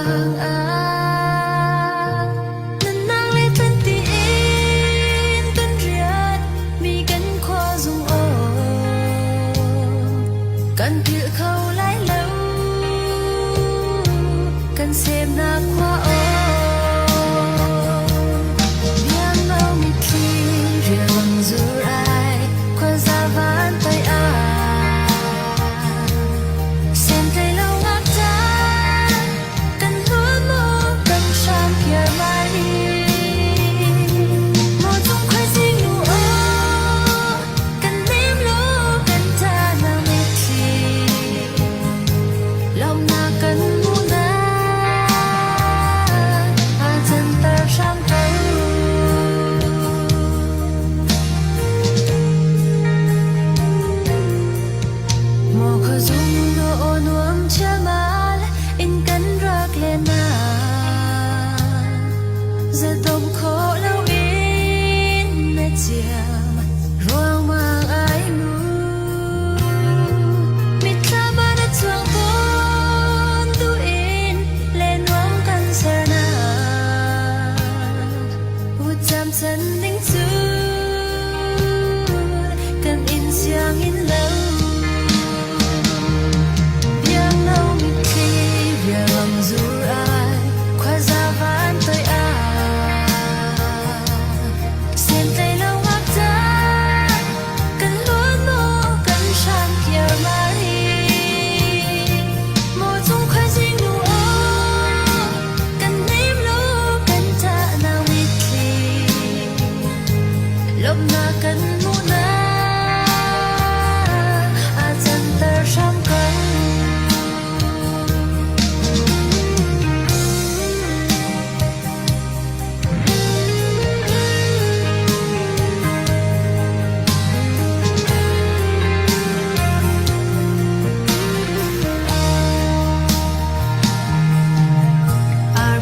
vàng nên nàng lấy thân tin tân riết mi cánh khoa dung ô cần chữ khâu lái lâu cần xem na khoa ô biang lâu mi khi rìa bằng dù ai khoa ra ván tay xem tay lâu ngạc ta cần luôn mơ cần sang kia mai một dung khoai sinh nụ ô cần nếm lúa cần ta nào mệt thì lòng na cần mu na dần ta sang câu mò khơi dung độ nuông cha mal in cánh rạc lên na giờ đông khổ lâu in nét chiam ruang mang ai mu mít ta ba đã chuang con tu in lên nuông căn ser na vụt chạm chân đinh chú cần in xiang in lâu biang lâu mi khi rìa bằng dù ai khoa ra ván tới xem tay lâu ngạc ta cần luôn mô cần sang kia mai một dung khoai sinh nụ ô cần nếm lúa cần ta nào mít thì lúc na cần mu na dần ta sang câu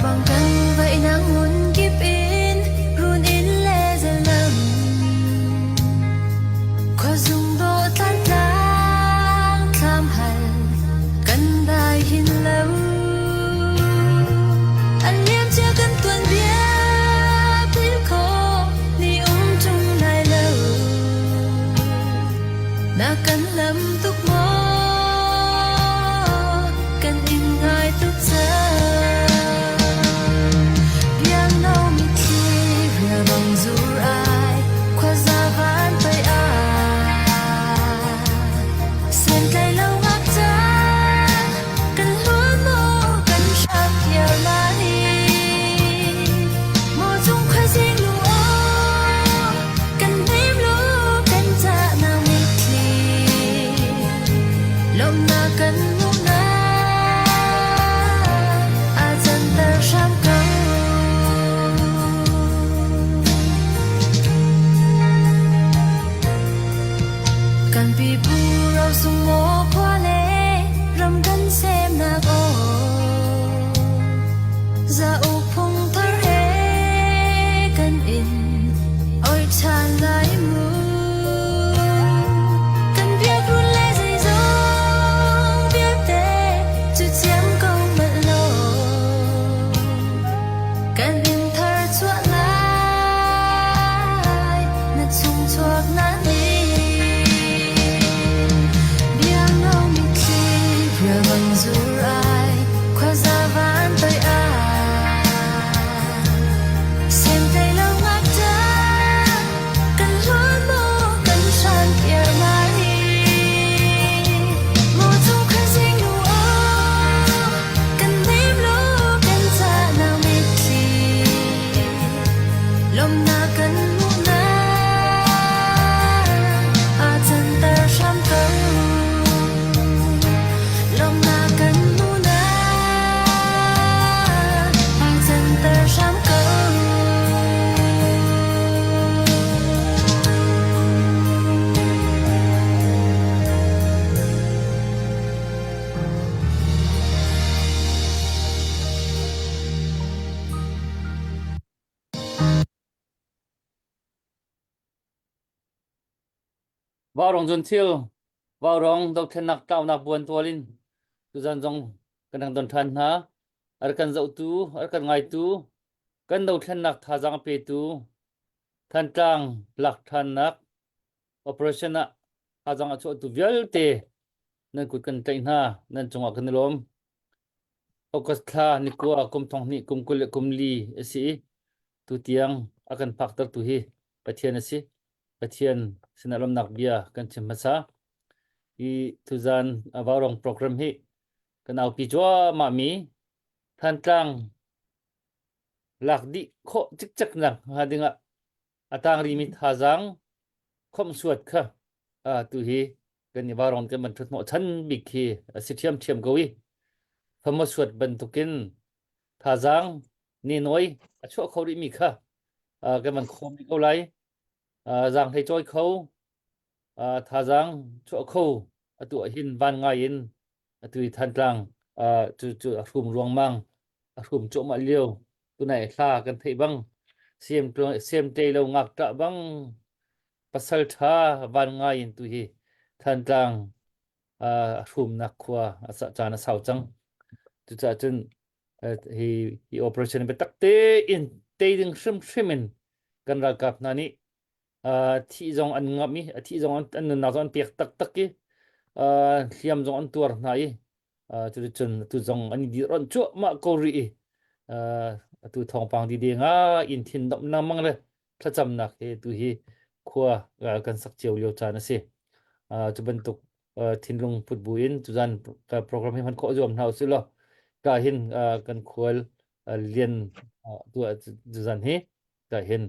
bằng cân vậy nắng muốn kiếp in run in lệ dần lầm khoa dung độ tan lang tham hành cân đài hin lâu anh liêm chưa cân tuần biết biết khô đi chung lại lâu na cân lâm túc mơ cân in ngài túc giờ biang lâu mi khi rìa bằng dù ai khoa ra ván tay xem tay lâu ngạc ta cần luôn mô cần sang kia mai một dung khoai sinh nụ ô cần nếm lúa cần ta nào mít thì lòng na cần mu na dần ta sang câu cần bị bu rau sung mô khoa lệ râm cần xem na ô ra u phong thar he cần in ôi chan lại mu cần biết run lệ dây dông biết tê chứ chiếm câu mận lô cần in thar chuột lại nát chung chuột nát đi biang lâu mi khi rìa bằng dù ai khoa ra ván tới xem tay lâu ngạc ta cần luôn mô cần sang kia mai một dung khoai sinh nụ ô cần nếm lúa cần ta nào mít thì lòng na cần mu na dần ta sang câu lòng na cần mu na dần ta sang câu vào rong dun thiêu vào rong đâu thiên nặc tao nạp buồn tua linh tu dân dòng cái năng tuần thân hả arkan zau tu arkan ngai tu kan do thlan nak tha jang pe tu than tang lak than nak operation na a jang a chu tu vial te nan ku kan tai na nan chunga kan lom okas kha ni ko kum thong ni kum kul kum li si tu tiang akan faktor tu hi pathian si pathian sinalom nak bia kan chimasa i tuzan awarong program hi kan au pi chwa ma mi than tang lak di kho chik chak nang ha dinga atang ri mi tha jang khom suat kha tu hi kan ni warong kan man thut mo chan bi khi si thiam thiam go wi phamo suat ban tukin tha jang ni noi a chu kho ri mi kha kan man khom ni ko lai jang thei choi kho tha jang chu kho atu hin van nga in atu than tlang chu rum ruang mang rum chu ma liu tu nai thla kan thei bang siam te lo ngak ta bang pasal tha van nga in tu hi than tlang rum nak khwa asa chana sau chang tu cha chun hi operation be tak te in te ding shrim kan ra kap na ni thi jong an ngam mi thi jong an na zon pek tak tak ki hiam jong an tur nai chu chun tu jong ani di ron chu ma ko ri tu thong pang di de nga in thin dom na mang le thla cham nak he tu hi khwa kan sak cheu yo cha na se chu ban tuk thin lung put buin chu jan program hi man ko jom hau su lo ka hin kan khwal lian tu chu jan hi ka hin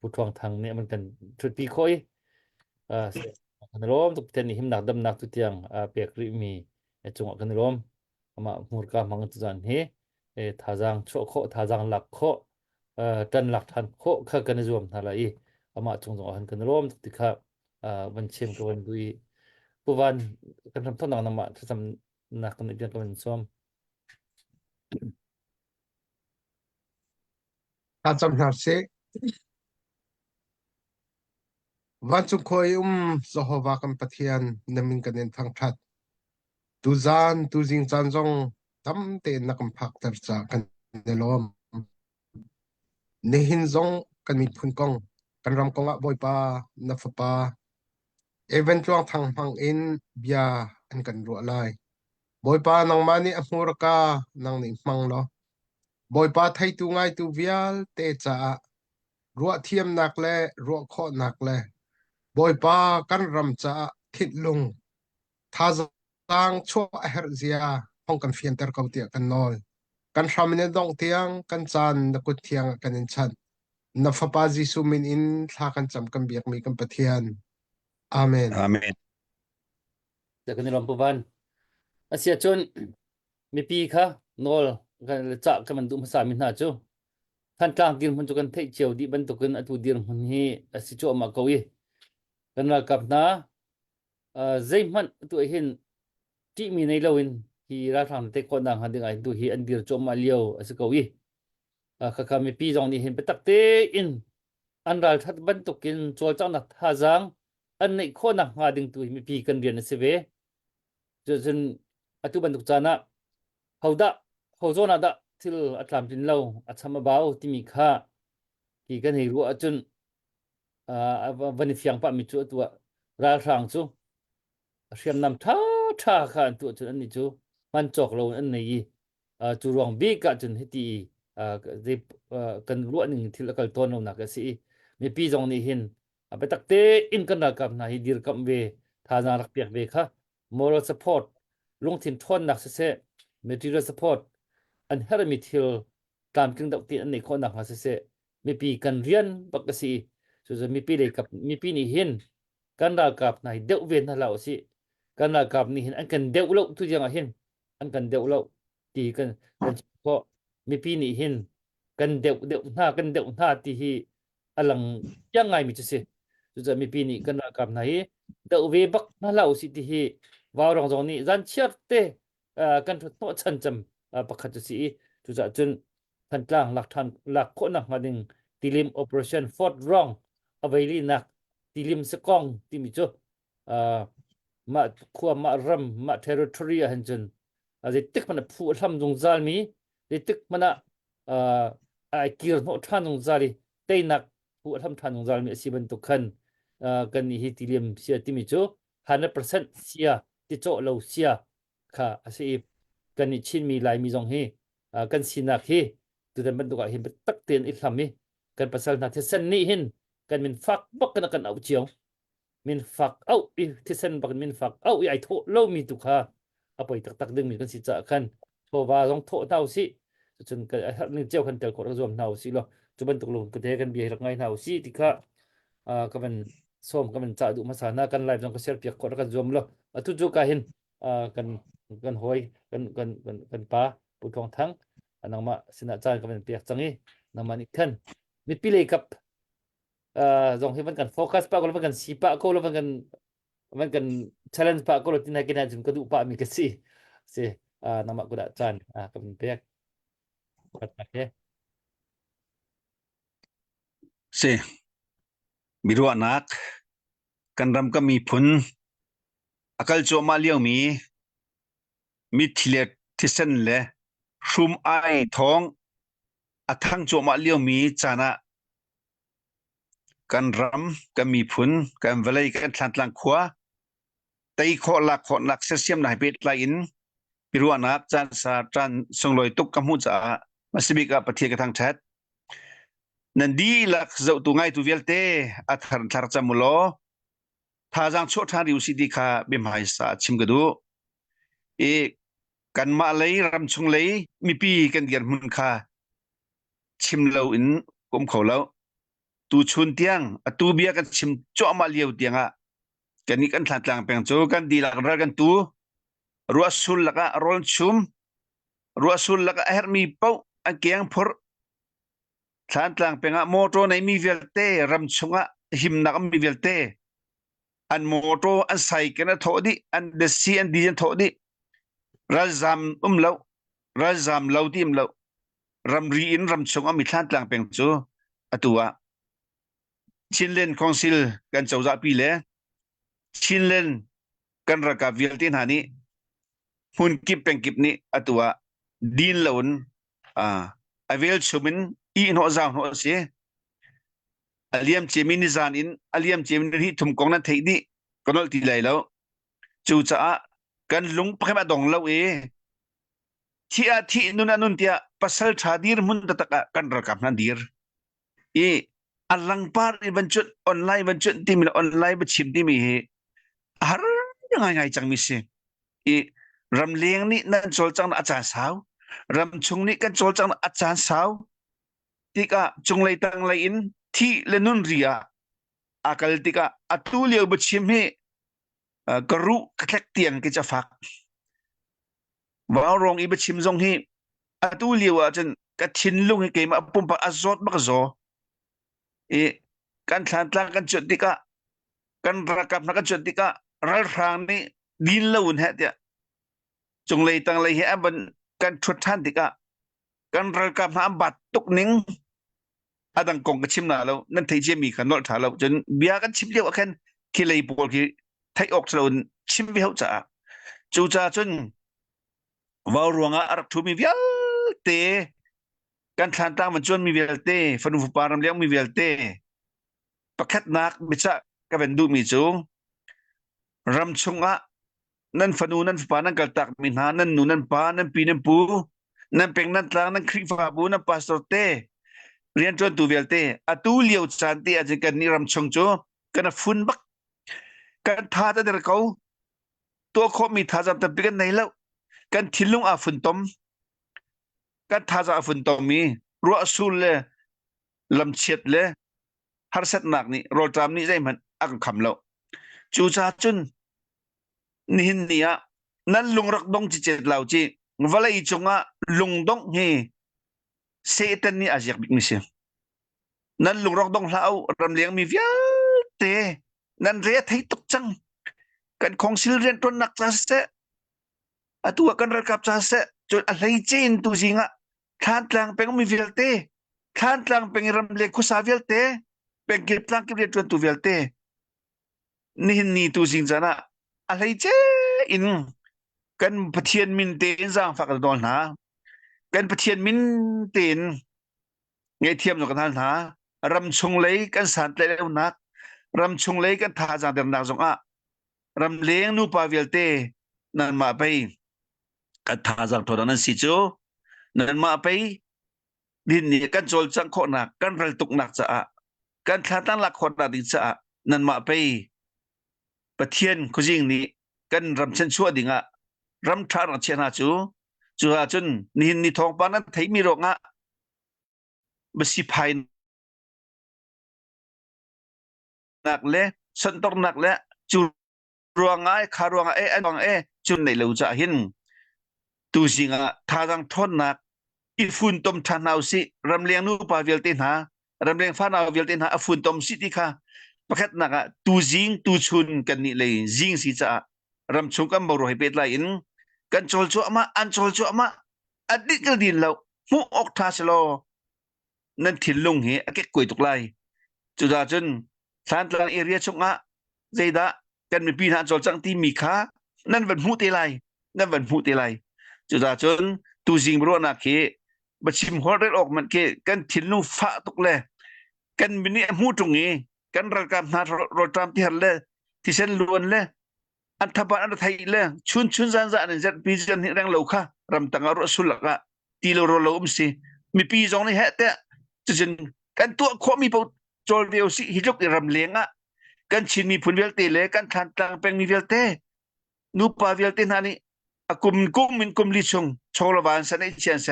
pu thuang thang ne man kan thut pi khoi kan rom tuk ten him nak dam nak tu tiang pek ri mi chung kan rom ama mur ka mang tu jan he thajang cho kho thajang lak kho tan lak than kho kha kan zom thala i ama chung jong han kan rom tuk tikha ban chem ka ban dui puwan kan tham thon nang ma tham nak kan dian kan som ta cham na se van chu khoi Jehovah kan pathian namin kanen thang that tu zan tu jing chan jong tam te na kam phak tar cha kan nelom ne hin jong kan mi phun kong kan ram kong a boy pa na fa pa event chuang thang hang in bia an kan ro lai boy pa nang mani a hmur ka nang ni mang lo boy pa thai tu ngai tu vial te cha ruwa thiam nak le ruwa kho nak le boy pa kan ram cha thit lung tha jang cho a her zia hong kan fian ter kau tia kan nol kan hramne dong tiang kan chan na kut thiang kan in chan na fa pa jisu min in thla kan cham kan biak mi kan pathian amen Amen.จะกันrom puwan asia chun mi pi kha nol kan cha kan man du ma sa min na chu than tlang tin hun chu kan thei cheu di ban tu kan atu dir hun hi asi chu ma ko wi kan ra kap na zai man tu hin ti mi nei lowin hi ra thang te ko nang han ding ai tu hi an dir chu ma liao asi ko wi kha kha mi pi jong ni hin pe tak te in an ral that ban tu kin chol chang na tha jang an nei kho na nga ding tu mi pi kan rian se ve jun atu ban tu chana hauda hozona da til atlam tin lo achama baw timi kha ki kan hi ru achun vani fiang pa mi chu tu ra rang chu riam nam tha tha kha tu chu an ni chu man chok lo an nei chu rong bi ka chun hiti de kan ru an ning thil kal ton lo na ka si mi pi jong ni hin abe takte in kan ra kap na hi dir kam ve tha na rak pek ve kha moral support lung thin thon nak se material support an hermi thil tam king dok ti an nei kho nak ha se mi pi kan rian bak si so mi pi le kap mi pi ni hin kan ra kap nai deuh ve na lao si kan ra kap ni hin an kan deuh lo tu jang a hin an kan deuh lo ti kan ko mi pi ni hin kan deuh na ti hi alang yang ngai mi chu se so mi pi ni kan ra kap nai deuh ve bak na lao si ti hi vào rong rong ni zan chiar te kan thot no chan cham pakhat chu si chu cha chun than tlang lak kho na ngading tilim operation fort wrong availi nak tilim se kong ti mi chu ma khua ma ram ma territory han chun tik mana phu tham jong zal mi tik mana ai kir no than jong zali te nak phu tham than jong zal mi siban to khan kan hi tiliam sia timi chu 100% sia ti cho lo sia kha ase kan ni chin mi lai mi jong hi kan sinak hi tu dan ban duka hi tak ten i thlami kan pasal na thesen ni hin kan min fak bak kan au chiang min fak au i thesen bak min fak au i ai tho lo mi tu kha apoi tak ding mi kan si cha khan tho wa jong tho tau si chun ka ni cheu khan tel ko zom nau si lo chu ban tuk lo ka te kan bi rak ngai nau si ti kha ka ban som ka ban cha du ma sa na kan live jong ka share piak ko kan zom lo atu chu ka hin kan hoi kan pa pu thong thang anang ma sina chan ka ban piak changi naman ikhan mit pi le kap jong hi ban kan focus pa ko ban kan si pa ko lo ban kan challenge pa ko lo tin hai kin jum ka du pa mi ka si se nama ko da chan ka ban piak pat ke se biru anak kan ram ka mi phun akal cho ma liao mi thilet thisen le shum ai thong athang cho ma liao mi chana kan ram ka mi phun kan velai kan thantlang khwa tei kho lak se siam nai bet la in biru anak chan sa tran songloi tuk ka mu cha masibika pathia ka thang that nandi lak zau tu ngai tu velte athar thar chamulo thajang cho tha riu si di kha bimhai sa chimgadu e kan ma lei ram chung lei mi pi kan ger mun kha chimlo in kum kholo tu chun tiang atu bia kan chim cho ma lieu tianga kan ni kan thantlang peng chu kan di lak ra kan tu ruwa sul laka rol chum ruwa sul laka her mi pau an kiang phur thantlang penga moto nei mi velte ram chunga him na mi velte an moto an sai kana thodi an de si an di an thodi razam lo tim lo ram ri in ram chunga mi thantlang peng chu atua chinlen council kan chawza pi le chinlen kan raka veltin hani hun kip peng kip ni atua din laun avel chumin i no zang no se aliam chemin ni zan in aliam chemin hi thum kong na thei di konol ti lai lo chu cha kan lung phema dong lo e thi nun anun tia pasal thadir mun ta kan rakap na dir e alang par i banchut online ti mi online ba chim ti mi he har ngai chang mi se e ram leng ni nan chol chang na acha saw ram chung ni kan chol chang na acha saw tika chung lai tang lai in thi lenun ria akal tika atulio ba chim he karu katlek tiang ke chafak wa rong i ba chim jong hi atulio a chen ka thin lung he ke ma pum pa azot ba zo e kan thlan tlang kan chot tika kan rakap na kan chot tika ral rang ni din laun he tia chung lai tang lai he ban kan thut than tika kan rakap na bat tuk ning adang kong ka chim na lo nan thei je mi khan nol tha lo chen bia kan chim leu khan ki lei bol ki thai ok thlon chim bi hau cha chu cha chun waw ruanga arak thu mi vial te kan thlan tang man chon mi velte fanu fu param leng mi velte pakhat nak bicha ka ben du mi chu ram chunga nan fanu nan fa nan kal tak min ha nan nu nan pa nan pi nan pu nan peng nan tlang nan khri fa bu nan pastor te rian chon tu velte atu liu chan ti a kan ni ram chung chu kan fun bak kan tha ta der ko to kho mi tha jam ta bi kan nei lo kan thilung a fun tom kan tha za fun tom mi ro asul le lam chet le har set nak ni ro tram ni zai man ak kham lo chu cha chun nin nia nan lung rak dong chi chet lau chi valai chunga lung dong he setan ni ajak bik mi se nan lung rak dong lau ram leng mi via te nan re thai tuk chang kan khong sil ren ton nak cha se atua kan rakap cha se chu a lei chen tu jinga khan tlang peng mi velte khan tlang peng ram le khu sa velte peng ki tlang ki re tu velte ni tu jing jana a lei che in กันปะเทียนมินเตนสร้างฝักดอนหากันปะเทียนมินเตนไงเทียมกับท่านหารำชงเลยกันสันเตลนักรำชงเลยกันทาจางเดิมนางสงอะรำเลี้ยงนูปาเวลเตนั่นมาไปกันทาจางทอนั้นสิโจนั่นมาไปดินนี่กันโจลจังโคนักกันรัลตุกนักจะอะกันทาตั้งหลักคนนักดิจะอะนั่นมาไปปะเทียนคุจิงนี่กันรำเชนชั่วดิ่งอะรำทารังเชนาจูอาจนนี่ทองปานั้นไทยมีโรงอะบสิภายนักเละสันตกนักเละจูรวงไอ้คารวงไอ้รวงไอ้จุนในเหลวจะเห็นตูสิงะทารังทนนักอีฟุนตมทานเอาสิรำเลียงนูปาเวลตินหารำเลียงฟ้านาเวลตินหาฟุนตมสิที่ค่ะประคัดนักตูจิงตูชุนกันนี่เลยจิงสิจะรำชงกันบรุให้เป็ดลายอินกันโจลจัวมาอันโจลจัวมาอดีตกระดินเรามุออกทาสโลนั่นถิ่นลุงเหอเก็กกุยตุกไลจุดาจนสารตลางเอเรียชงะใจดะกันมีปีนาจอลจังที่มีค่านั่นเป็นหูเตลัยนั่นเป็นหูเตลัยจุดาจนตูจิงบรัวนักเขบัชิมหัวเร็ดออกมันเกกันถิ่นลุงฟ้าตุกเลยกันมินิหูตรงนี้กันรักการนาโรตามที่หันเลยที่เส้นล้วนเลยอันทบานอันไทยเลยชุนซันจัดปีจันนี่แรงเหลาค่ะรำตังอรสุลละตีโลโรโลมสิมีปีจงนี่แฮะแต่จนกันตัวข้อมีปโจลเวลสิฮิจกรำเลียงอ่ะกันชินมีผลเวลเตเลยกันทันตังเป็นมีเวลเตนูปาเวลเตนานี่อากุมกุมมินกุมลิชงโชลบานสันไอเชียนเส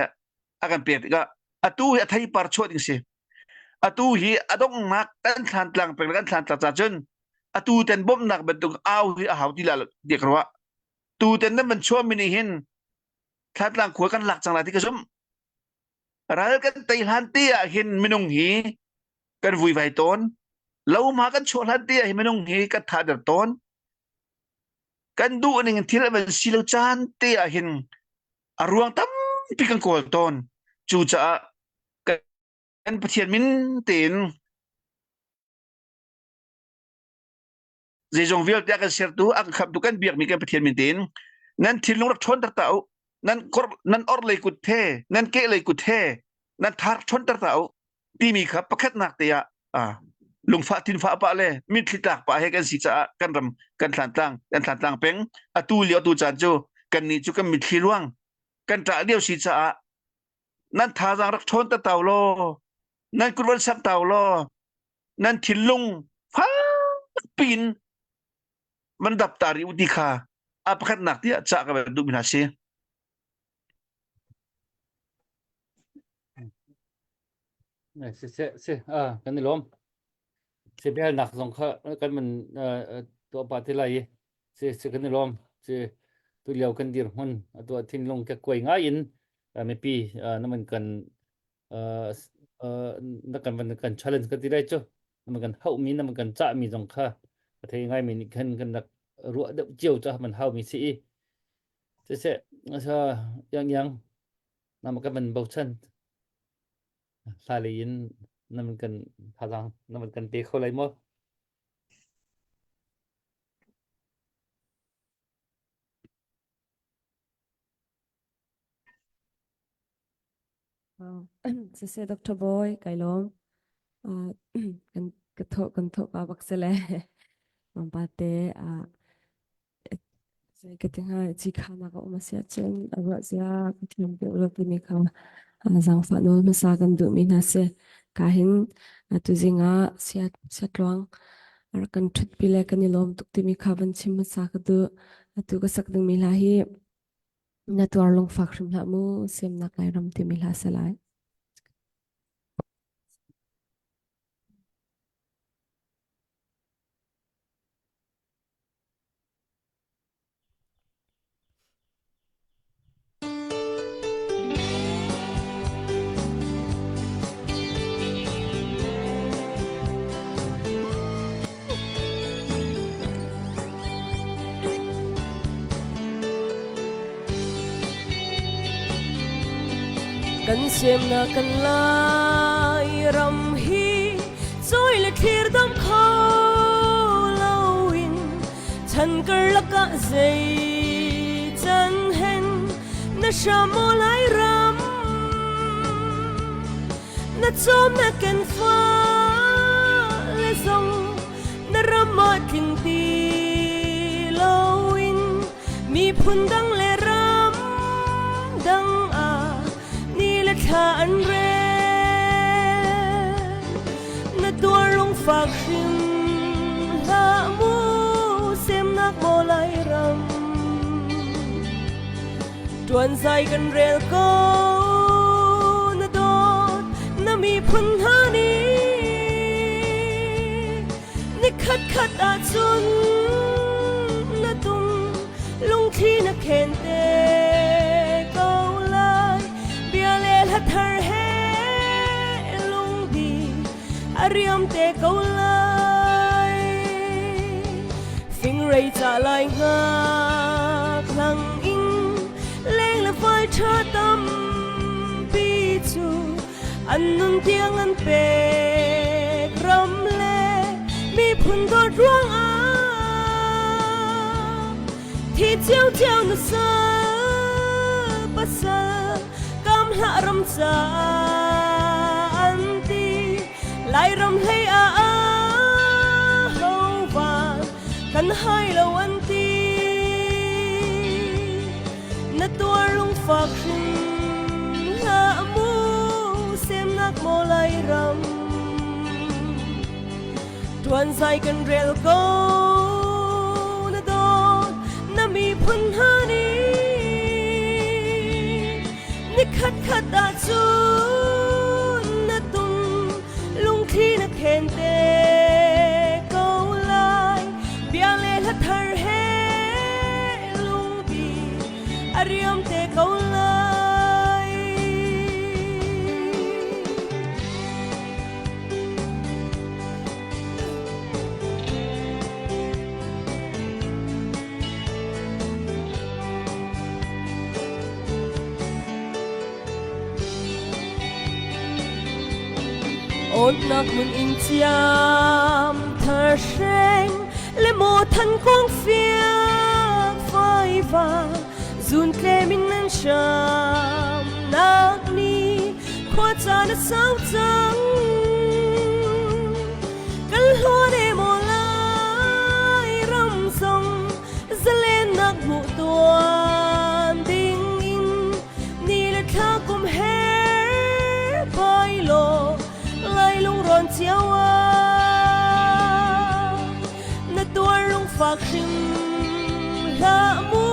อากันเปียกก็อตูhiไทยปาร์ชดิงสิอตูhiอดงนักกันทันตังเป็นกันทันตัดจนอตูเต็นบ่มนักเป็นตุงอ้าวhiอาหาวที่ละเด็กรัวตูเต็นนั้นมันชั่วมินิหินทันตังขวกันหลักจังไรที่กระซุมรัลกันตีหันเตียหินมินุงหีกันวุยไวตอนเรามากันชวนหันเตียหินมินุงหีกันทาดัดตอนกันดูอันนี้ที่เราเป็นสิลจานเตียหินอารวงตั้มปีกันโกลตอนจูจ่ากันปะเทียนมินเต็นเจจงวิลเตียกันเสียตัวอักขับตุกันเบียกมีกันปะเทียนมินเต็นนั่นทิ้งลงรักชนตะเต่านั่นออร์เลยกุดเทนั่นเกเลยกุดเทนั่นทาร์ชนตะเต่าที่มีครับประคัดนักเตียลุงฟ้าทินฟ้าปะเลยมิดทิตากปะให้กันสิจ้ากันรำกันทันตังเป็งอตูเลียวตูจันโจกันนี่จุกันมิดทิลวงกันจ่าเดียวสิจ้านั่นทาจังรักชนตะเต่าโลนั่นกุดวันสักเต่าโลนั่นทินลุงฟ้าปีนมันดับตาริอุติคาประคัดนักเตียจ้ากันแบบดูมินาเชเนี่ยเสกันนี่ล้มเสไปหนักสงเคราะห์กันมันตัวปาติไลเสกันนี่ล้มเสตัวเลียวกันดีร์หุ่นตัวทิ้งลงแกกวยง่ายอินไม่ปีนั่นมันกันนักกันมันกัน challenge กันที่ได้จ้ะนั่นมันกันเฮามีนั่นมันกันจ้ามีสงค่าประเทศง่ายมีกันนักรัวเดือดเจียวจ้ะมันเฮามีสิเสยังนั่นมันกันมันเบาชันลายลินนั่นมันกันทารังนั่นมันกันเตะเข้าไรมั้งSese Dr. Boy kailom kan ketok baksele mampate saya ketingha jika maka masih chen agak sia ketingha ulok ini ka zang fa no masakan du minase kahin tu zinga sia tluang arkan thut pile kan ilom tuk timi khaban chim masakadu tu ka sakding milahi na tu arlong fakrim la mu sem na kairam timi la salaiกันเสียมนากันลายรำฮีจอยและทีรดำเขาลาวินฉันก็ละกะใจจัน sha mo lai ram na chom na ken fa le song na ram ma ting ti lo in mi phun dang le ram dang a ni le tha an re na tua long phak him la mu sem nak mo lai ram tuan sai kan rel ko na dot na mi phun ha ni ni khat khat a chun na tung lung thi na khen te câu lai bia le la thar he lung di ariam te câu lai phing rei cha lai nga klang in leng la vai tha tam pi chu an nun tiang an pe ram le mi phun do ruang a thi chiao chiao na sa pa sa kam la ram cha an ti lai ram hei a ho va kan hai lo an ti na tua lung phak him la mu sem nak mo lai ram tuan sai kan rel ko na dot na mi phun ha ni ni khat khat a chu na tum lung thi na khen te câu lai bia le la thar he lung bi ariam te câu lai ôn nak mun in chiam thar seng le mo than quang phiang phai va zun tle min nan sham nak ni khwa cha na sao chang kal ho de mo lai ram song zalen nak mu tuan ding in ni le tha kum he pai lo lai lung ron chiao a na tua lung phak him la mu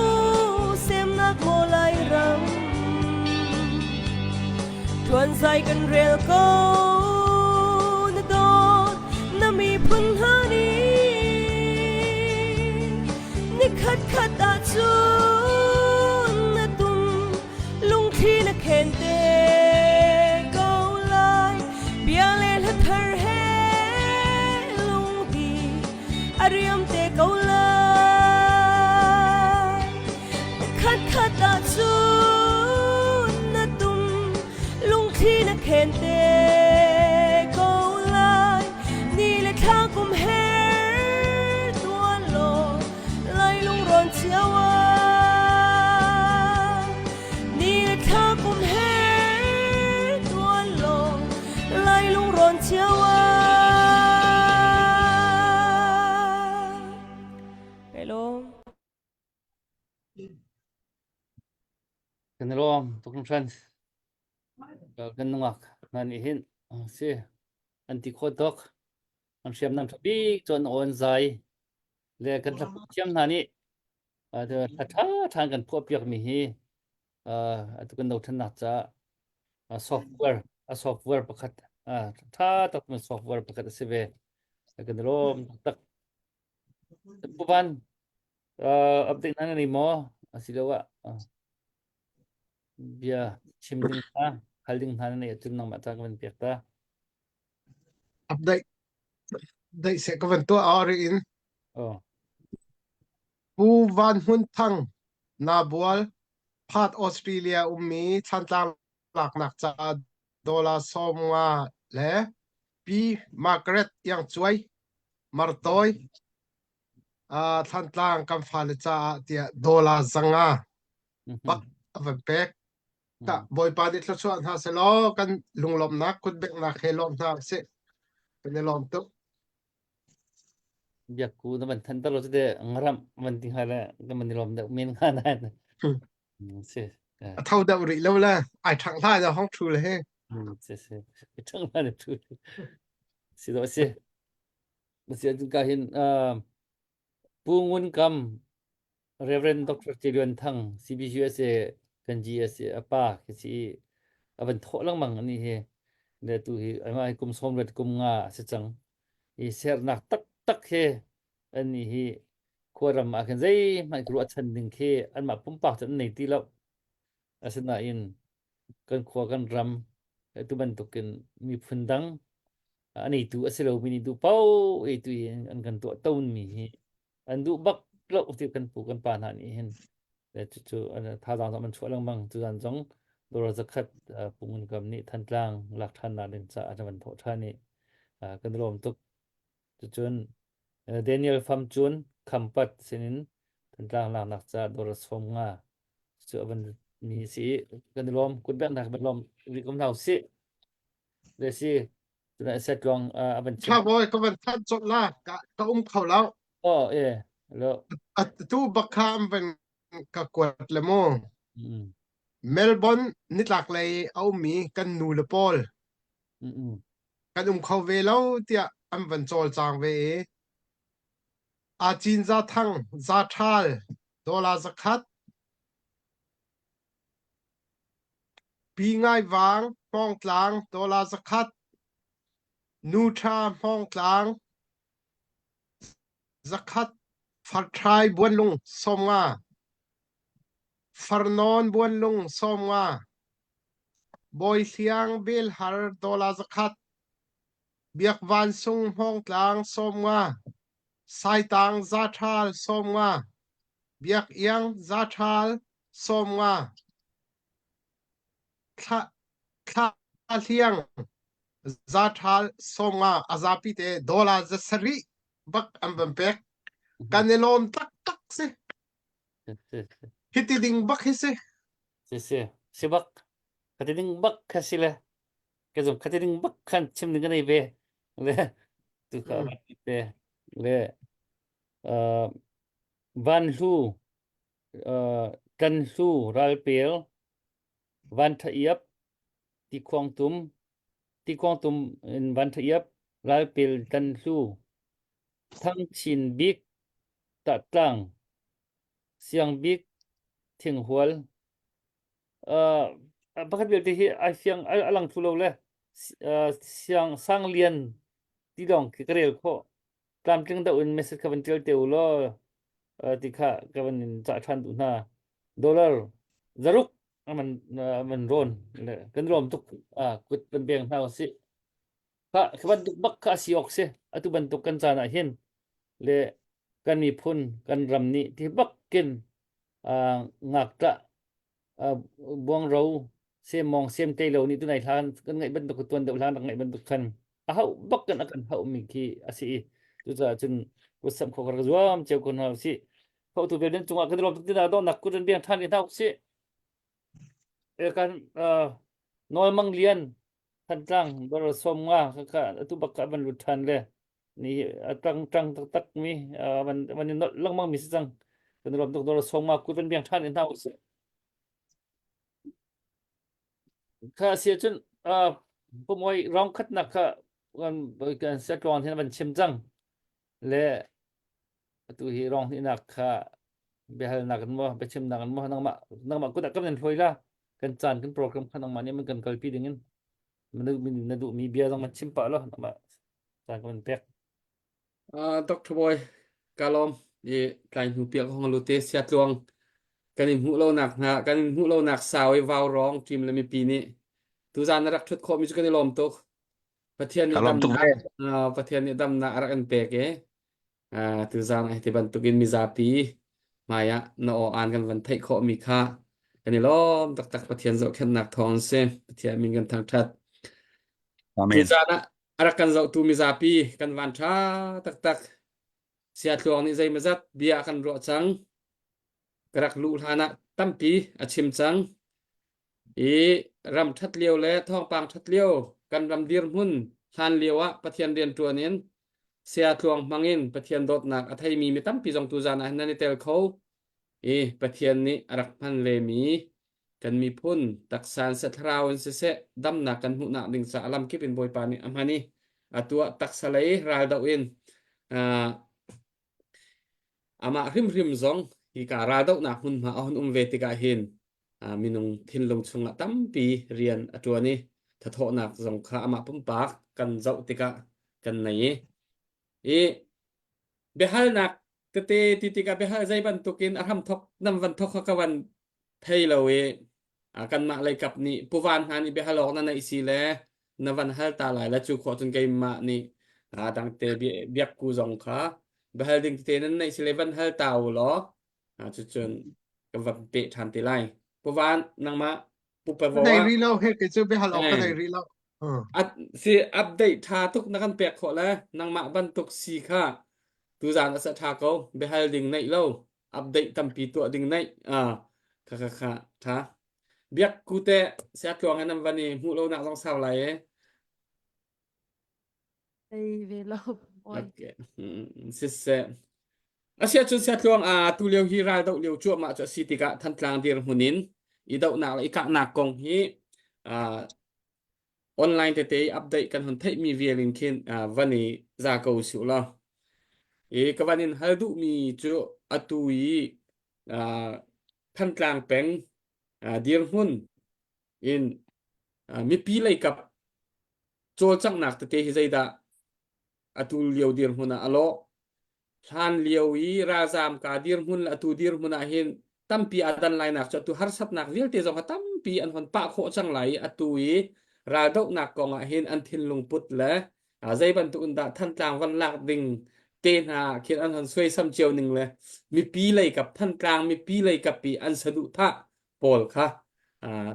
sem nak mo lai ram tuan sai kan rel ko na dot na mi phun ha ni ni khat khat a chu na tum lung thi na khen te câu lai bia le la thar he lung di ariam te câu lai khat khat a chu na tum lung thi na khen te câu lai ni le tha kum he tuan lo lai lung ron chiao a ni le tha kum he tuan lo lai lung ron chiao a hello kan rom tok than kan ngak nan i hin se anti khotok an siam nam thabi chon on zai le kan thap chiam na ni de tha than kan pho piak mi hi atu kan no than na cha software pakhat tha tak ma software pakhat se ve kan rom tak puban update na ni mo asilawa bia chimding ta khalding na ni atung nang mata kan piakta update dai se ka van to ari in oh pu van hun thang na bual phat Australia ummi chantlang lak nak cha dola somwa le pi Margaret yang chuai martoi chantlang kam phale cha tia dola zanga avan pek ta Mm. boy pa dit lo chuan ha se lo kan lunglom na kut bek na khelom na se penelom to Ya ku na man than talo de ngaram man ting hala ka man lom da min khana se a thau da ri lo la ai thang la da hong thu le he se chang la de tu si do se tu ka hin pungun kam Reverend Dr. Chirion Thang CBCSA kan GSA apa si aban tho lang mang ani he le tu hi ama kum som ret kum nga se chang i ser nak tak tak he ani hi khoram a kan zai mai kru chan ding khe an ma pum pak chan nei ti lo asna in kan khwa kan ram tu ban tukin mi phundang ani tu asilo mini tu pau e tu an kan to taun mi hi an du bak lo ti kan pu kan pa na ni hen le chu an tha dang man chwa lang mang chu dan jong dor zakhat pungun kam ni than tlang lak than na den cha an man tho tha ni kan rom tuk chu chun Daniel Pham chun khampat sinin than tlang lang nak cha dor som nga chu ban mi si kan rom kun bek nak ban rom ri kom nau si le si chu na set long ban tha chim boy ko van than chot la ka khau lao oh e lo at tu bakham ben ka kwat le mo mm Melbourne nitlak lei au mi kan nu le pol mm kan khau ve lo tia am van chol chang ve a chin za thang za thal dola zakhat pi ngai wang pong tlang dola zakhat nu tha pong tlang zakhat far thai buan lung som nga far non buan lung som nga boy siang bil har dola zakhat biak van sung pong tlang som nga sai tang za thal som nga biak yang za thal som nga kha kha thiang za thal som nga azapi te dola za sari bak am bam pek kanelom tak tak se hiti ding bak hi se se bak katiding bak kasila kazum katiding bak kan chim ni ganai be le tu ka te le van lu kan lu ral pel van tha yap ti kwang tum in van tha yap ral pel kan lu thang chin bik ta tlang siang bik thing hual bakit bil ti hi a siang alang thulo le siang sang lian ti dong ki karel kho tlam tling da un message kaban tel te ulo ti kha kaban in cha than du na dollar zaruk man ron le kan rom tuk kut ban beng na si kha kaban tuk bak kha siok se atu ban tuk kan cha na hin le kan mi phun kan ram ni ti bak kin ngak ta buang rau xem mong xem tây lâu ni tu này than kan ngai ban tuk tuan da lan ngai ban tuk kan hau bak kan akan hau mi ki asi tu za chun ku sam kho kar zuam cheu kon hau si hau tu ben chunga kan rom tu da do nak ku den biang than ni hau si e kan noi mang lian than tang bor som nga ka tu bak ka ban lu than le ni tang tang tak tak mi man lang mang mi sang kan rom tuk do som nga ku ben biang than ni hau si ka sia chun pumoi rong khat na ka kan sa tron hen ban chim chang le tu hi rong ni nak kha be hal nak mo be chim nak mo nang ma ku da kam nen thoi la kan chan kan program khan nang ma ni man kan kalpi dingin man du mi bia dang ma chim pa lo nang ma chan kan pek Dr. Boy kalom ye kai hu piak hong lu te sia tlong kanin hu lo nak na kanin hu lo nak sawi vào rong kim le mi pi ni tu zan rak thut kho mi chu kanin lom tok pathian ni kalom dam tuk na ve pathian ni dam na rak an pek e tu zan ai te ban tukin mi za pi maya no an kan van thai kho mi kha kanin lom tak tak pathian zo khen nak thon se pathian min kan thang that tu amen zan rak kan zo tu mi za pi kan van tha tak tak sia tlong ni zai mazat bia kan ro chang กรักลูทานะตั้มปีอาชิมจังอีรำทัดเลียวและท้องปางทัดเลียวกันรำเดียรหุ่นทานเลียวอะปะเทียนเรียนตัวเน้นเสียทวงมังอินปะเทียนโดดหนักอัทยมีไม่ตั้มปีจงตูจานะนั่นในเตลเขาปะเทียนนี้รักพันเลมีกันมีพุ่นตักสารเสทราวน์เสดำหนักกันหุนักดิ่งสาลำคิดเป็นบอยปานี่อามานี่ตัวตักสลายรายดาวอินอามาริมซองฮีการาดอกนักหุ่นมาเอาหุ่นเวติกาเห็นมีนงทินลงชงละตั้มปีเรียนตัวนี้ถ้าโทนักสงขาอามาปุ่มปากกันเจ้าติกากันไหนเบฮัลนักเตติกาเบฮัลใจบันตุกินอารัมทกนำวันทกขกวันไทยเรากันมาเลยกับนี่ผู้วันหานี่เบฮัลออกนั่นในสิแลนวันฮัลตาหลายและจูขอจนไกมานี่ตั้งแต่เบียกกูสงขา bahal ding tenen na isilevan hal tao lo chuchun kavam pe than ti lai puwan nang ma pu pa ใน wa รีเล่าเฮ็ดก็จะไปหาเราก็ในรีเล่า at si update tha tuk na kan pek kho la nang ma ban tuk si kha tu zan asa tha ko bahal ding nei lo update tam pi tu ding nei kha tha biak ku te sia tuang anam vani mu lo na long sao lai Đây về lâu ôi okay sis Asia chun sia tlong tu liu hi ral dau liu chu ma cha city ka than tlang dir hunin I dau na la ikak na kong hi online te update kan hun thei mi vialin khin vani za ko su la ka vanin haldu mi chu atui than tlang peng dir hun in mi pi lai kap chol chang nak te hi zaida atul liu dir huna alo than liawi razam ka dir hun la tu dir huna hin tampi adan lai nak tu har sap nak vil te jong tampi an hon pa kho chang lai atui ra dok nak kong hin an thin lung put la zai ban tu unda than tlang wan lak ding te na khin an hon swai sam chiao ning le mi pi lai kap than tlang mi pi lai kap pi an sadu tha pol kha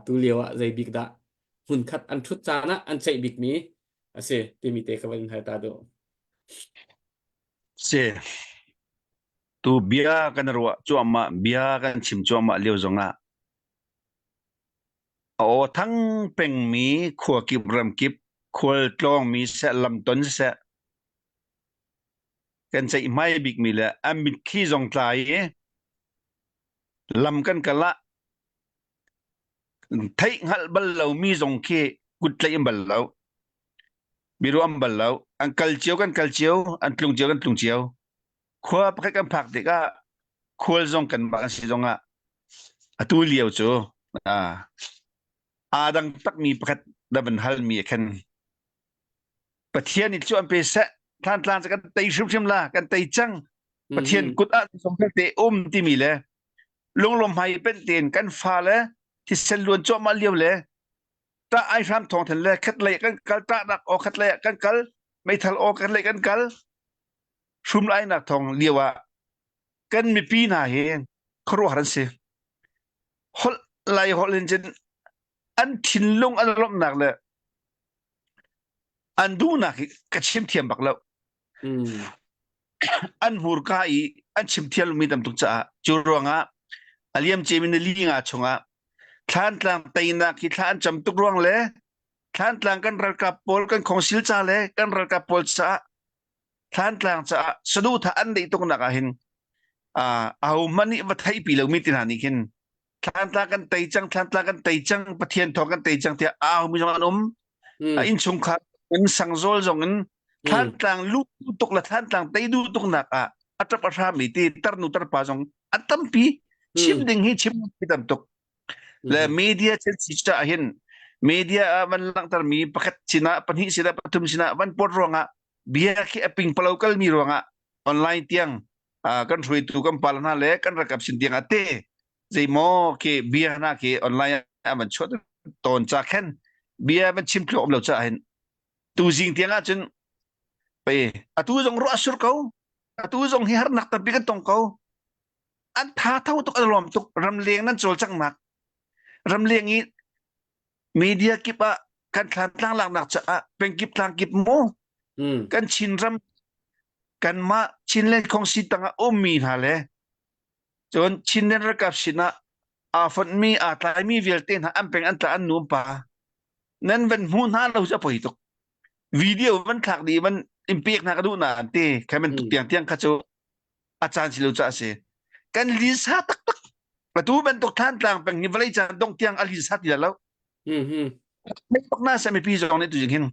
tu liawa zai big da hun khat an thut cha na an chai big mi ase ti mi te ka wan ha ta do se tu bia kan ro chu ama bia kan chim chu ama leo zonga o thang peng mi khua kip ram kip khol tlong mi se lam ton se kan chai mai big mi la amit khi zong tlai lam kan kala thai ngal bal lo mi zong khi kut lai bal lo biru am bal lo an kal chiao kan kal chiao an tlung chiao kan tlung chiao khua pa kan phak de ka khol zong kan ba si zonga atu liao chu adang tak mi pakhat da ban hal mi khan pathian ni chu am pe sa than tlan kan tai shim la kan tai chang pathian kut a song te ti mi le lung lom hai pen ten kan fa le ti sel luan chu ma liao le ta ai ram thong than le khat le kan kal ta dak o khat le kan kal mai thal o kan le kan kal shum lai nak thong liawa kan mi pi na he khro haran se hol lai holin jen an thin lung an lom nak le an du nak ka chim thiam bak lo an hur ka I an chim thial mi dam tuk cha chu ronga aliam chemin li nga chunga thlan tlang taina ki thlan cham tuk rong le thlan tlang kan ral ka pol kan khongsil cha le kan ral ka pol cha thlan tlang cha sadu tha an dei tuk na ka hin au mani wa thai pi lo mi tin hani kin thlan tlang kan tai chang pathian thong kan tai chang te au mi jong in chung kha in sang zol jong in thlan tlang lu tuk la thlan tlang tai du tuk na ka atap atha mi ti tar nu tar pa jong atam pi chim ding hi chim pi tam tuk le media chen si cha hin media man lang tar mi pakhat china panhi sida patum sina ban pot ronga bia ki aping palokal mi ronga online tiang kan thrui tu kan palana le kan rakap sin tiang ate zeimo ke bia na ke online man chot ton cha khen bia man chim klom lo cha hin tu jing tiang a chen pe atu jong ro asur kau atu jong hi har nak ta bi kan tong kau an tha thau tuk alom tuk ram leng nan chol chang nak ram leng I media kipa kan thlan tlang lang nak cha peng kip tlang kip mo kan chin ram kan ma chin len khong si tanga mi ha le จนชินเนรกับชินะฝนมีตายมีเวลเต้นอันเป็นอันตะอันนุ่มป่านั้นเป็นหูน้าเราจะปล่อยตกวิดีโอมันขักดีมันอิมเปียกนักดูนานเต้แค่มันตุกเตียงเตียงข้าโจอาจารย์สิเราจะเสียกันลิซ่าตักประตูเป็นตกท่านต่างเป็นนิวไลจันต้องเตียงอลิซ่าทีละแล้วไม่ตกหน้าใช่ไหมพี่จองในตัวจริงเห็น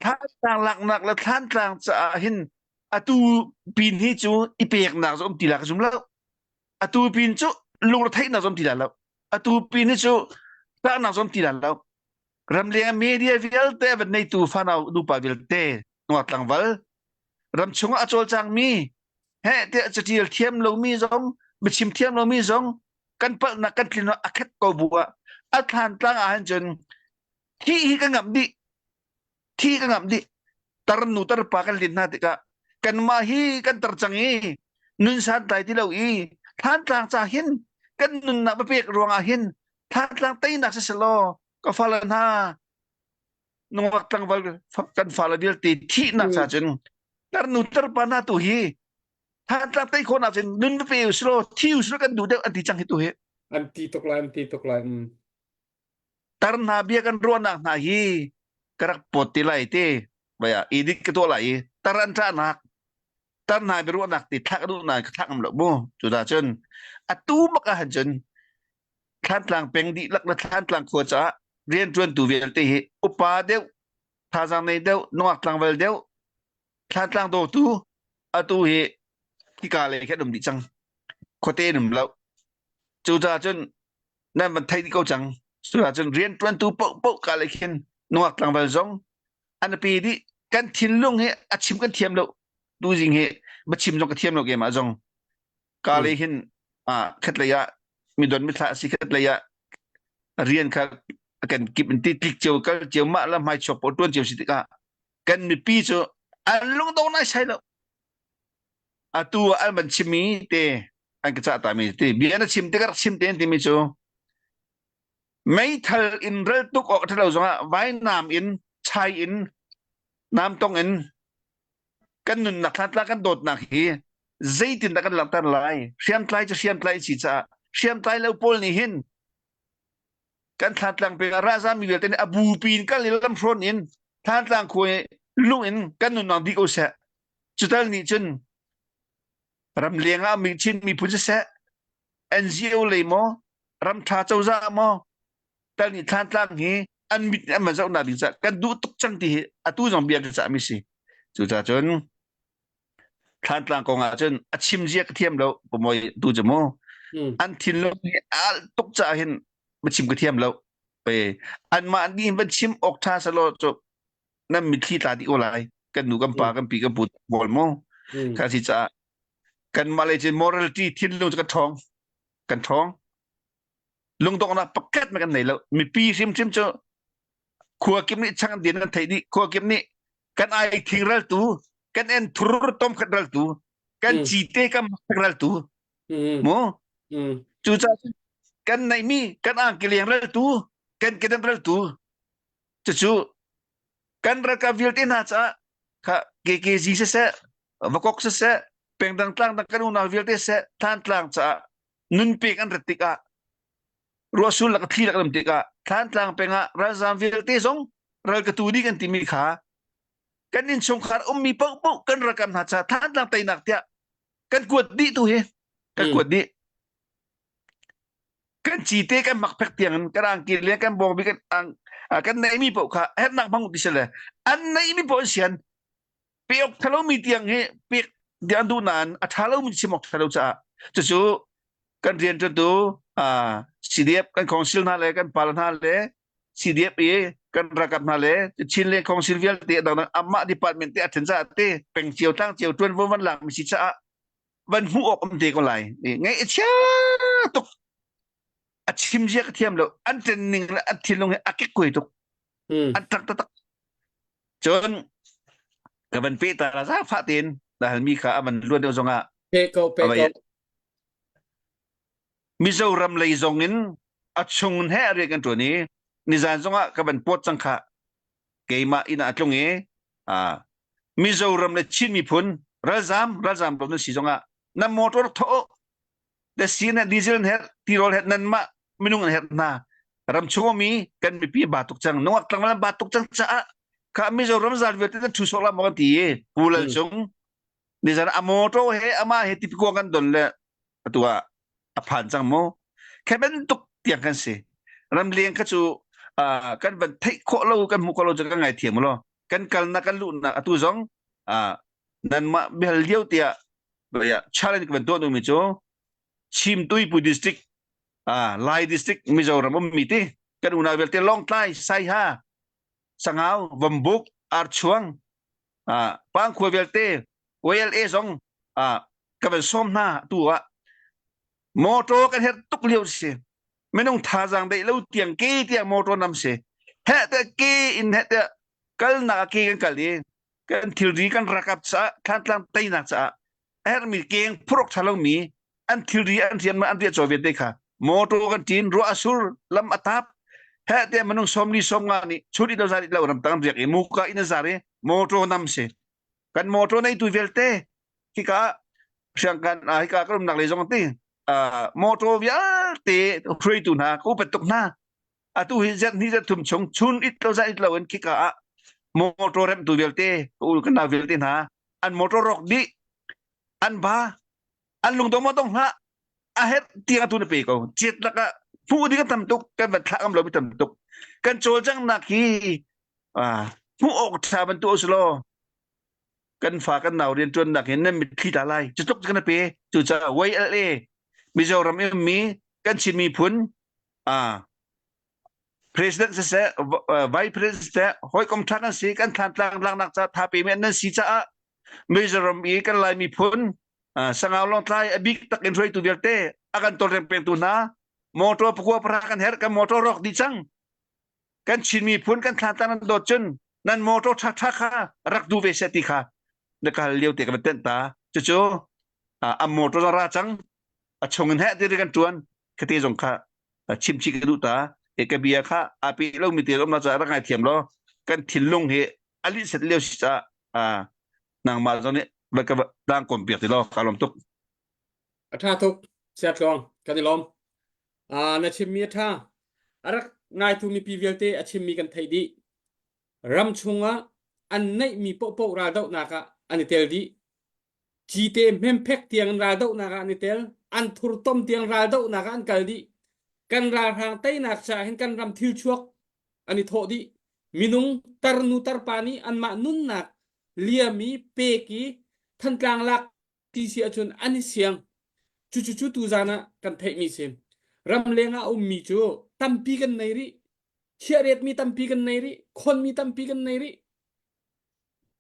ท่านต่างหลักหนักแล้วท่านต่างจะเห็นตูปีนที่จูอีเปียกหนักสมทีละก็สมแล้วตูปีนจูลุงรถไถหนักสมทีละแล้วตูปีนที่จูท่านหนักสมทีละแล้วรำเลียงมีเดียวิลเต้เป็นในตูฟันเอาดูปาวิลเต้นวดหลังวัลรำชงอาโจลจังมีเฮ้เตจะทีเทียมเรามีซองบิชิมเทียมเรามีซองกันเปิลนักกันคลินอาคัดกบัวอัฐานตั้งอาหารจนที่ก็งับดิที่ก็งับดิตรนุตรปากันลินนาติกะกันมาฮีกันตรจังอีนุนสันไตที่เราอีท่านต่างจากหินกันนุนนับเปียกรวงอาหินท่านต่างไตนักเสลอก็ฟาลันฮานวักตั้งวัลกันฟาลเดียลตีที่นักซาจนตรนุตรปานาตุฮีท่านต่างไตคนอาจจะนุนเปียสโลที่อุสโลกันดูเดอันที่จังหิตุเฮอันตีตกลายตรนาเบียกันรัวนักนาฮีกระปติไลเต้บายอีดิกตัวไหลตรันจานักตรนาเบรัวนักติดทักดูนายทักมันหลบมูจุดาจนตูมักอาหารจนท่านต่างเป็นดีลักและท่านต่างควรจะเรียนจวนตูเวลเตหิอุปาเดียวท่าจังในเดียวนวกต่างเวลเดียวท่านต่างโตตูตูเฮที่กาเลยแค่ดมดิจังโคเตนุ่มแล้วจุดาจนนั่นมันไทยที่เขาจังสุดาจนเรียนจวนตูโป๊ะกาเลยเข็นนวกต่างเวลจงอันปีนี้กันทิ้งลุงเฮชิมกันเทียมแล้วดูจริงเฮบัชิมจงกันเทียมแล้วเกมาจงกาเลยเห็นขัดระยะมีดนมิตรสิขัดระยะเรียนกันกิบติดติดเจียวกันเจียวมาแล้วไม่ชอบปวดต้นเจียวสิติกากันมีปีโจอันลุงตรงนั้นใช่แล้วตัวอันมันชิมีเตอันก็จะตามมีเตเบียนชิมเตก็ชิมเตนที่มีโจไม่ทันอินเรื่องตุกออกที่เราจงไว้น้ำอินชายอินน้ำตรงอินกันนุนนักทัดละกันโดดนักฮีใจตินนักกันหลังตันลายเชียมไตจะเชียมไตสิจ้าเชียมไตแล้วพอลนี่เห็นกันทัดหลังเป็นราชามีเวลเตนอบูปีนกันเลยลำพรนอินทัดหลังคุยลุงอินกันนุนนักดิโอเสจุดนั้นนี่จนรำเลียงมีชินมีพุทธเสNGO เลยมั้งรำท่าเจ้าจ้ามอแต่นี่ทัดหลังฮีอันมิอันมันจะน่าดีจ้ะกันดูตุกจังที่ตู้จงเบียร์จะมีสิจุดจนท่านต่างกงอาจนชิมเจียกเทียมแล้วผมว่าดูจมูกอันที่เราตกใจเห็นมันชิมกระเทียมแล้วไปอันมาอันนี้มันชิมออกท่าสโลจบนั่นมีที่ตาดีโอไลกันหนูกันปากันปีกันปุดบอลโมข้าสิจ้ากันมาเลยจนมอรัลตี้ที่ลุงจะกันท้องลุงตรงนั้นปักเก็ตมากันไหนแล้วมีปีชิมเจอขวบกิมนี่ช่างเดียนกันไทยนี่ขวบกิมนี่กันไอทิ้งรัลตูกันเอ็นทรูต้มขัดรัลตูกันจีเต้กันขัดรัลตูโมจู่จ้ากันไหนมีกันอ่างเกลียงรัลตูกันเกดันรัลตูจู่กันรักกับวิลติน่าจ้าค่ะเกจีเสะวกอกเสะเป็นต่างๆกันอุณาวิลติเสะท่านต่างจ้านุนเปกันรัติการัวสุลลักที่ลักลำติกาท่านต่างเป็นราชาวิลติสงรัลกตูดีกันที่มีขากันนินสงขารมีปุ๊บกันรักกันหาจ้าท่านต่างไตนักเตียกันกวดดีตัวเฮกันกวดดีกันจีเต้กันมักเพ็กเตียงกันอ่างกินเลี้ยกันบอกมีกันอ่างกันไหนมีปุ๊บค่ะเฮ็ดนักบังอุติเสเลยอันไหนมีปุ๊บเสียนเปียกทะลุมีเตียงเฮเปียกเดียนดูนานทะลุมีชิมอกทะลุจ้าจู่กันเรียนจนดูCDF กันคอนซิลนั่นเลยกันพาลนั่นเลย CDF กันรักกันนั่นเลยชินเลยคอนซิลเวียลเตะดังนั้นอามาดีพาร์ตเมนต์เตะอันจ้าเตะเป็นเจียวตั้งเจียวจวนวันหลังมีสิจ้าวันหัวออกมันเตะก็ไหลนี่ไงเช่ตุกชิมเจียกเทียมแล้วอันเจนนิ่งแล้วอันที่ลงให้อักเกกุยตุกอันตักจนกับมันเปิดตาซาฟาตินแต่มีขามันล้วนเดียวจงอ่ะเปโกมิโซรัมเลยจงอินอัดชงให้อะไรกันตัวนี้นิจานจงอ่ะกับมันปวดจังค่ะเกมาอินอัดจงมิโซรัมเลยชินมีพุนรัลซามตรงนั้นสิจงอ่ะน้ำมอเตอร์โต แต่สีน่ะดีเซลเฮ็ดที่รอเฮ็ดนั้นมาไม่นุ่งเฮ็ดนารำชงมีกันมีปีบาตุกจังนวกตั้งมาบาตุกจังจ้าข้ามิจรำซาลเวทนั้นทุสโลามกันตีปูลชงนี่จะอโมโตเฮอามาเฮติปกวกันดนเลยตัวอภันจังโมแค่เป็นตุกเตียงกันสิรำเลียงก็จูกันบันทึกโคโลกันมุกโลจะกันไงเทียมโลกันกันนักกันลุนะตัวจงนั่นมาเบลเดียวเตียแบบชาเลนจ์กันตัวนู้นมิโจชิมตุยปูดิสติกไลดิสติกมิโจรำมีตีกันอุณาเวลเตลองไตไซฮาสังเอาวัมบุกอาร์ชวงปังขวเวลเตOLA สองกับเป็นส้มหน้าตัวโมโตกันเฮ็ดตุกเลียวสิไม่ต้องท่าจังได้แล้วเตียงกี้เตียงโมโตนำสิเฮ็ดแต่กี้อินเฮ็ดแต่กัลนักกี้กันกัลดีกันทิลดีกันรักกับซะขันตามไตนักซะเฮ็ดมีเก่งพรกทะลงมีอันทิลดีอันเทียนมาอันเดียจอเวดได้ค่ะโมโตกันจีนรัวอสุรลำอัตับเฮ็ดแต่มันต้องสมนี่สมงานนี่ชุดที่เราจะเรารำตั้งเรียกเอมุกะอินซาเรโมโตนำสิกันโมโตในตัวเวลเตKika siangkan hika kalau nak lezong ti motor biar te free tu na ku petuk na atu hizat tum chong chun it lo za it lawan kika motor rem tu biar te ku kena biar te na an motor rock di an ba an lung tong motong ha ahet tiang tu ne pe ko chet la ka pu di kan tam tuk kan bat thak am lo bi tam tuk kan chol jang na ki pu ok tha ban tu osloกันฝากกันหนาวเรียนจนดักเห็นนั่นมีขี้ตาลายจะตกกันไปจู่จะไว้อะไรมิจารณ์มีกันชินมีผลpresident เสียvice president หอยกรมทางกันสิกันทางหลังนักจะทาปีเมนนั่นสิจะมิจารณ์มีกันลายมีผลสังเอาลองทายบิ๊กตักอินทรีตัวเดียวเตะอาการตัวเร่งเป็นตัวน้ามอเตอร์พวกพระกันเฮร์กันมอเตอร์รอกดิจังกันชินมีผลกันทางนั้นโดดจนนั่นมอเตอร์ทักค่ะรักดูเวสติค่ะนักเลี้ยวเตะกันเต้นตาจู่ๆอัมโมโตราจังชงเงินแห่ที่เรียกกันจวนคดีสงค่ะชิมชิกระดูตาเอกเบียค่ะอาปีเรามีเตียมเราจะร่างกายเทียมล้อกันถิ่นลงเหอลิเสร็จเลี้ยวสิจะนางมาตอนนี้แล้วก็ร่างกลมเปียกที่ล้อการลมตุก ท่าทุกเสียตรองกันดิลมในชิมมีท่ารักนายทุมีปีเวลเตอชิมมีกันไทยดีรำชงอ่ะอันไหนมีโป๊ะราดนักอันนี้เตลดีจีเตมเมมเพกเตียงราดนักอันนี้เตลอันทุรต้มเตียงราดนักอันกัลดีกันราทางไตนักชาเห็นกันรำทิวชวกอันนี้โทดีมินุงตรนุตรปานีอันมานุนนักเลียมีเปกีท่านกลางลักที่เสียชนอันนี้เสียงจู่ตูจานะกันไทยมีเสียงรำเลงอามีจูตั้มปีกันในริเชียร์เรตมีตั้มปีกันในริคนมีตั้มปีกันในริ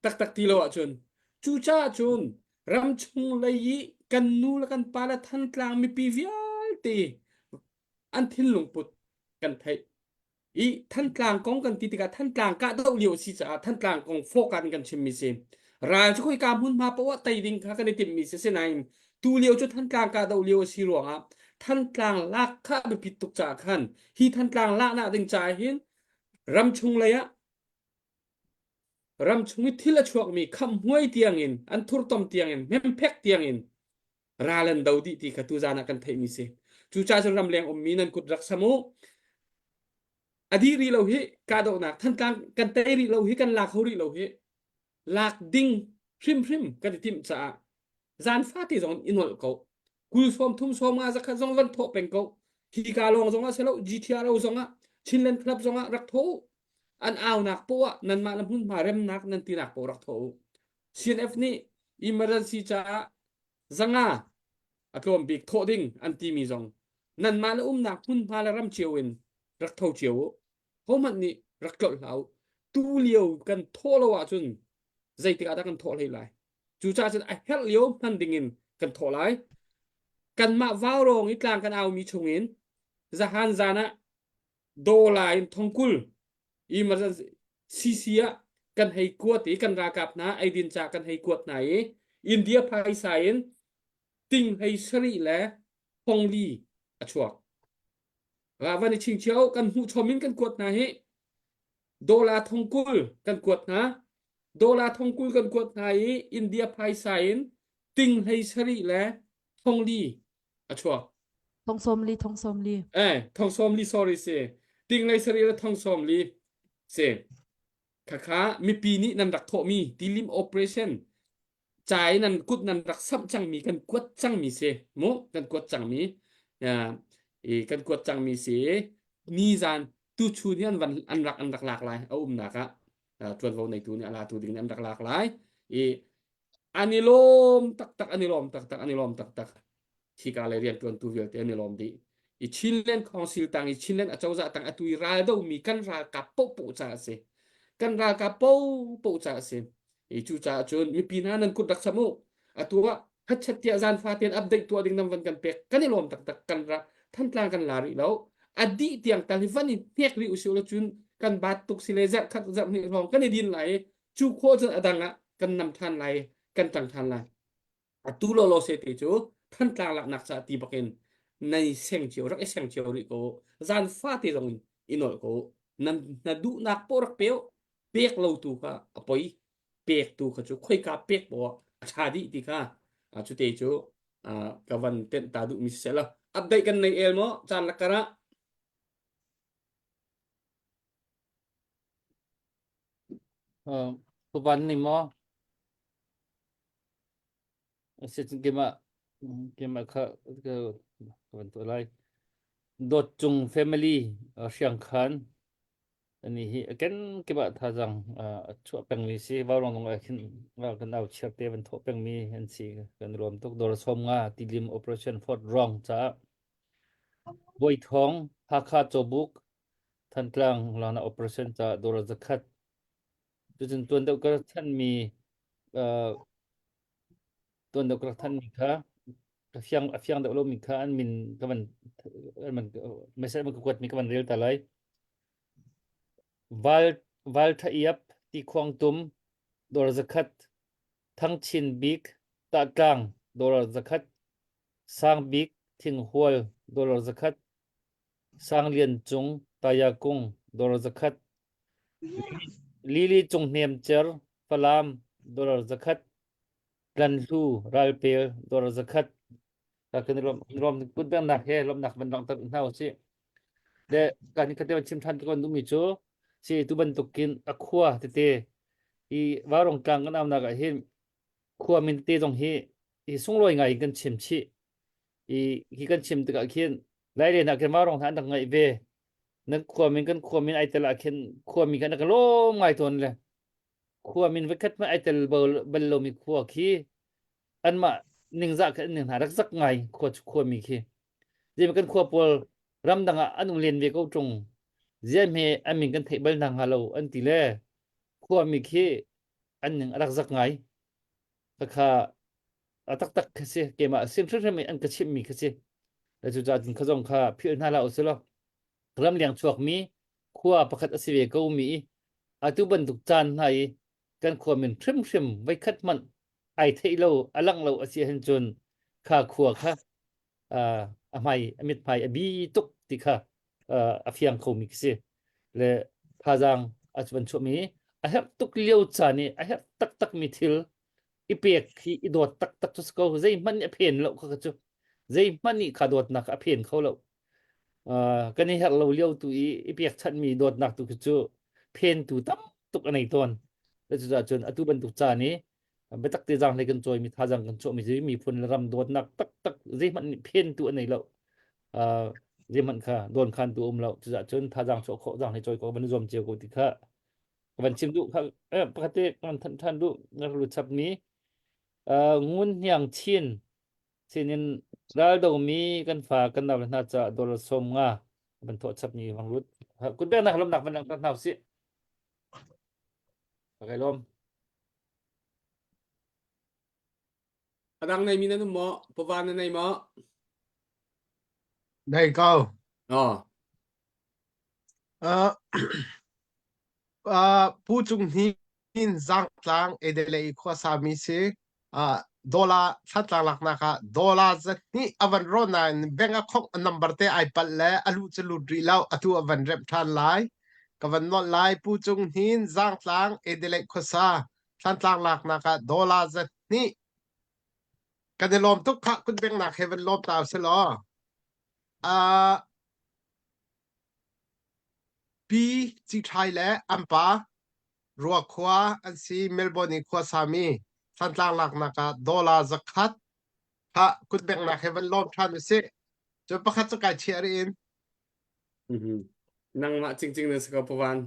ตักทีโลอ่ะชนจู่จ้าชนรำชงเลยกันนูและกันปาละท่านกลางมีปีวิลตีอันทิ้งลงปุดกันไทยอีท่านกลางกองกันติดกับท่านกลางกะเดาเลียวสิจ้าท่านกลางกองโฟกัสกันชิมมีเสียงรายจะคุยการพุ่นมาเพราะว่าไตดิงค่ะกันในติมมีเสียนายตูเลียวจุดท่านกลางกาเดาเลียวสิหลวงอ่ะท่านกลางลากข้าไปปิดตุกจากขันฮีท่านกลางลากหน้าดึงใจเห็นรำชงเลยอะรำชงวิธีละช่วงมีคำห้วยเตียงอินอันทุรตอมเตียงอินแม่เพกเตียงอินราลันดาวดีที่กตูจานักันไทยมีเสจูจ่าจนรำเลียงอมมีนันกุดรักสมุอดีรีเราเฮกาโดนักท่านกลางกันเตรีเราเฮกันลากเขารีเราเฮลากดิ้งพริมกันติมจ่าจานฟ้าที่สองอินวลเขากุลสมทุ่มสมมาสักสองวันทบเป็นเขาที่กาลงสองอ่ะเสร็จแล้ว GTR เราสองอ่ะชินเลนคลับสองอ่ะรักโถอันเอาหนักปัวนันมาลำพุ่นมาเริ่มนักนันตีหนักปัวรักโถ CNF นี่ emergency จ่าจังอ่ะอารมณ์บิ๊กโถดิ้งอันตีมีสองนันมาแล้วหนักพุ่นมาแล้วรำเชียวอินรักโถเชียวเพราะมันนี่รักจดเหลาตูเลียวกันโถละว่าจนใจติกาตากันโถเลยไรจู่จ้าจะไอ้เฮลเลียวมันดิ่งอินกันโถไรกันมาว้าวโรงอีกลางกันเอามีชงอินจะหันจานะโดลายทองกุลอีมันจะซีเซียกันให้กวดอีกันรากับนะไอดินจากกันให้กวดไหนอินเดียภายสายติงให้สรีและพงลีอชวกวันนี้ชิงเชียวกันหูชมินกันกวดไหนโดลาทองกุลกันกวดนะโดลาทองกุลกันกวดไหนอินเดียภายสายติงให้สรีและพงลี อะชัว ทองสมลีทองสมลี ทองส้มลี sorry เซติงไรสรีละทองส้มลีเซขามีปีนี้นันดักโทมีดีลิม operation จ่ายนันกุดนันดักซับจังมีกันกวดจังมีเซโมกันกวดจังมีกันกวดจังมีเซนี่จานตูชูนี่วันอันรักหลากหลายเอานักจวนเราในตัวเนี่ยลาตัวดิ่งอันรักหลากหลายอันนี้ลมตักอันนี้ลมตักอันนี้ลมตักที่การเรียนตัวตัวเวลเตอันนี้ลมดีชิลเลนคอนซิลตังชิลเลนอาจจะตังตุยราดมีกันรากับปุ๊จ่าเซกันรากับปุ๊จ่าเซจูจ่าจนมีปีนั้นกุดรักสมุตัวฮัตชัดเตียจานฟาเตียนอัปเดตตัวดิ่งนำวันกันเป็กกันนี่ลมตักกันราท่านกลางกันลาริแล้วอดีตเตียงตาลิฟันนี่เพียกริอุชิโลจุนกันบาดตุกสิเลเซขัดจับนี่ลองกันนี่ดินไหลจูโคจนอดังะกันนำท่านไหลกันจังท่านไหลตัวโลเซติจูท่านกลางหลักนักษาตีบักเนในเสียงเจียวรักเสียงเจียวริโกจานฟาติรงอินโอโกนันดูนักปอรักเปียวเปียกเราตูค่ะปอยเปียกตูค่ะจูค่อยกาเปียกบ่ชาดิติค่ะจุดเตจูกวันเต็นตาดูมิเสละอัปเดตกันในเอลโมจานละกระผู้บันนี่มั้งเสร็จเกมค่ะก็วันตัวไรดดจุง family เชียงคันอันนี้กันเก็บท่าจังช่วยเป็นมีสิว่าลงตรงไหนขึ้นว่ากันเอาเชือกเตะมันทบเป็นมีอันสิกันรวมทุกโดรสมงาตีลิม operation for wrong จ้าบอยทองพาคาโจบุกท่านกลางหลัง operation จ้าโดรจักขัดจนตัวเดียวกันท่านมีตัวเดียวกันท่านมีค่ะเฟียงเดียวเรามีค่ะอันมินก็มันไม่ใช่มันก็กดมีก็มันเรียลแต่ไรวัลทอียบที่ควงตุมโดรจักขัดทั้งชินบิกตากลางโดรจักขัดสร้างบิกทิ้งหัวโดรจักขัดสร้างเลียนจุงตายากุงโดรจักขัดลิลีจงเนียมเจอร์ฟลามโดรจักขัดกันลูรัลเปลโดรจักขัดแต่คือรวมกุดเบื้องหนักเฮรวมหนักมันลองตัดเท่าสิเด็กการนี้เขาเรียกว่าชิมทันทุกคนดูมิจูสิตุบันตุกินอคัวเตอีวารองกลางกันเอาหนักเห็นคัวมินเตตรงฮีอีส่งลอยไงกันชิมชีอีกันชิมตึกเขียนไล่เรียนนักเรียนวารองทานต่างไงเวนักคัวมินกันคัวมินไอเตละเขียนคัวมินกันนักโลมไงตัวนี้เลยคัวมินเวกัดมาไอเตลเบลโลมีคัวขี้อันมาหนึ่งจักหนึ่งหารักสักไงคัวมีขี้เดี๋ยวมันกันคัวปอลรำดังอันเรียนเวก็จงเจ้าเมย์อันมินกันเทเบิลดังฮัลโหลอันที่เล่คัวมีขี้อันหนึ่งรักสักไงราคาตักคือสิเกมสิ่งที่มีอันกระชิบมีคือสิแล้วจุดจริงเขาจงค่าพี่น่าเราสิล่ะเริ่มเลี้ยงชวกมีคัวประคัดสิเวก็มีตุบันตุกจานให้กันคัวมันทริมไว้คัดมันไอเทโลอลังเราเสียหันจนค่าคัวค่ะไม่มิดไปบีตุกติค่ะเฟียงเขามีคือสิและพาจังจุบันช่วงนี้ตุกเลี้ยวจานี่ตักมีทิลอีเปียกอีโดดตักทุสเขาใจมันเพียนแล้วเขาก็จะใจมันนี่ขาโดดหนักเพียนเขาแล้วกันนี่เราเลี้ยวตัวอีเปียกฉันมีโดดหนักตัวก็จะเพียนตัวตั้มตุกอันไหนตอนแล้วจะจนตุบันตุกจานี่ไปตักตีจังในกันจอยมีท่าจังกันโจมีใจมีพลรำโดดหนักตักใจมันเพียนตัวอันไหนแล้วใจมันค่ะโดนคันตัวแล้วจะจนท่าจังโจเขาจังให้จอยก็มันรวมเจียวกูติค่ะวันชิมดูครับปกติมันท่านดูนักรู้จักนี้งุนอย่างชินสินินเราดูมีกันฝากกันดาวน่าจะโดนสมงาบรรทุกชับนี้ฟังรู้คุณเบี้ยนะครับลำดับมันนักหนาวสิโอเคลมดังในมีนั่นหมอปวานในหมอได้ก็อ๋อผู้จุงหินจังกลางเอเดเลยข้อสามีเสดอลลาร์ชัดหลักนะคะดอลลาร์จะนี่อวันรอนันแบงก์ของนัมเบอร์เตไอปัลเล่อลุจลุดรีแล้วตัวอวันเร็บทันไลกับวันนอตไลผู้จุงหินจังกลางเอเดเลยข้อสาชัดหลักนะคะดอลลาร์จะนี่ กันในลมตุกขะคุณเป็นหนักเฮวันลมตาวเสลออ่าปีจีไทยและอัมปารัวขวาอันซีเมลเบิร์นขวาสามีทันตางหลักนัก$จักขัดฮะคุณเป็นหนักเฮวันลมทานสิจะประคัตจะกายเชียริน นั่งมาจริงๆเลยสกปรกวัน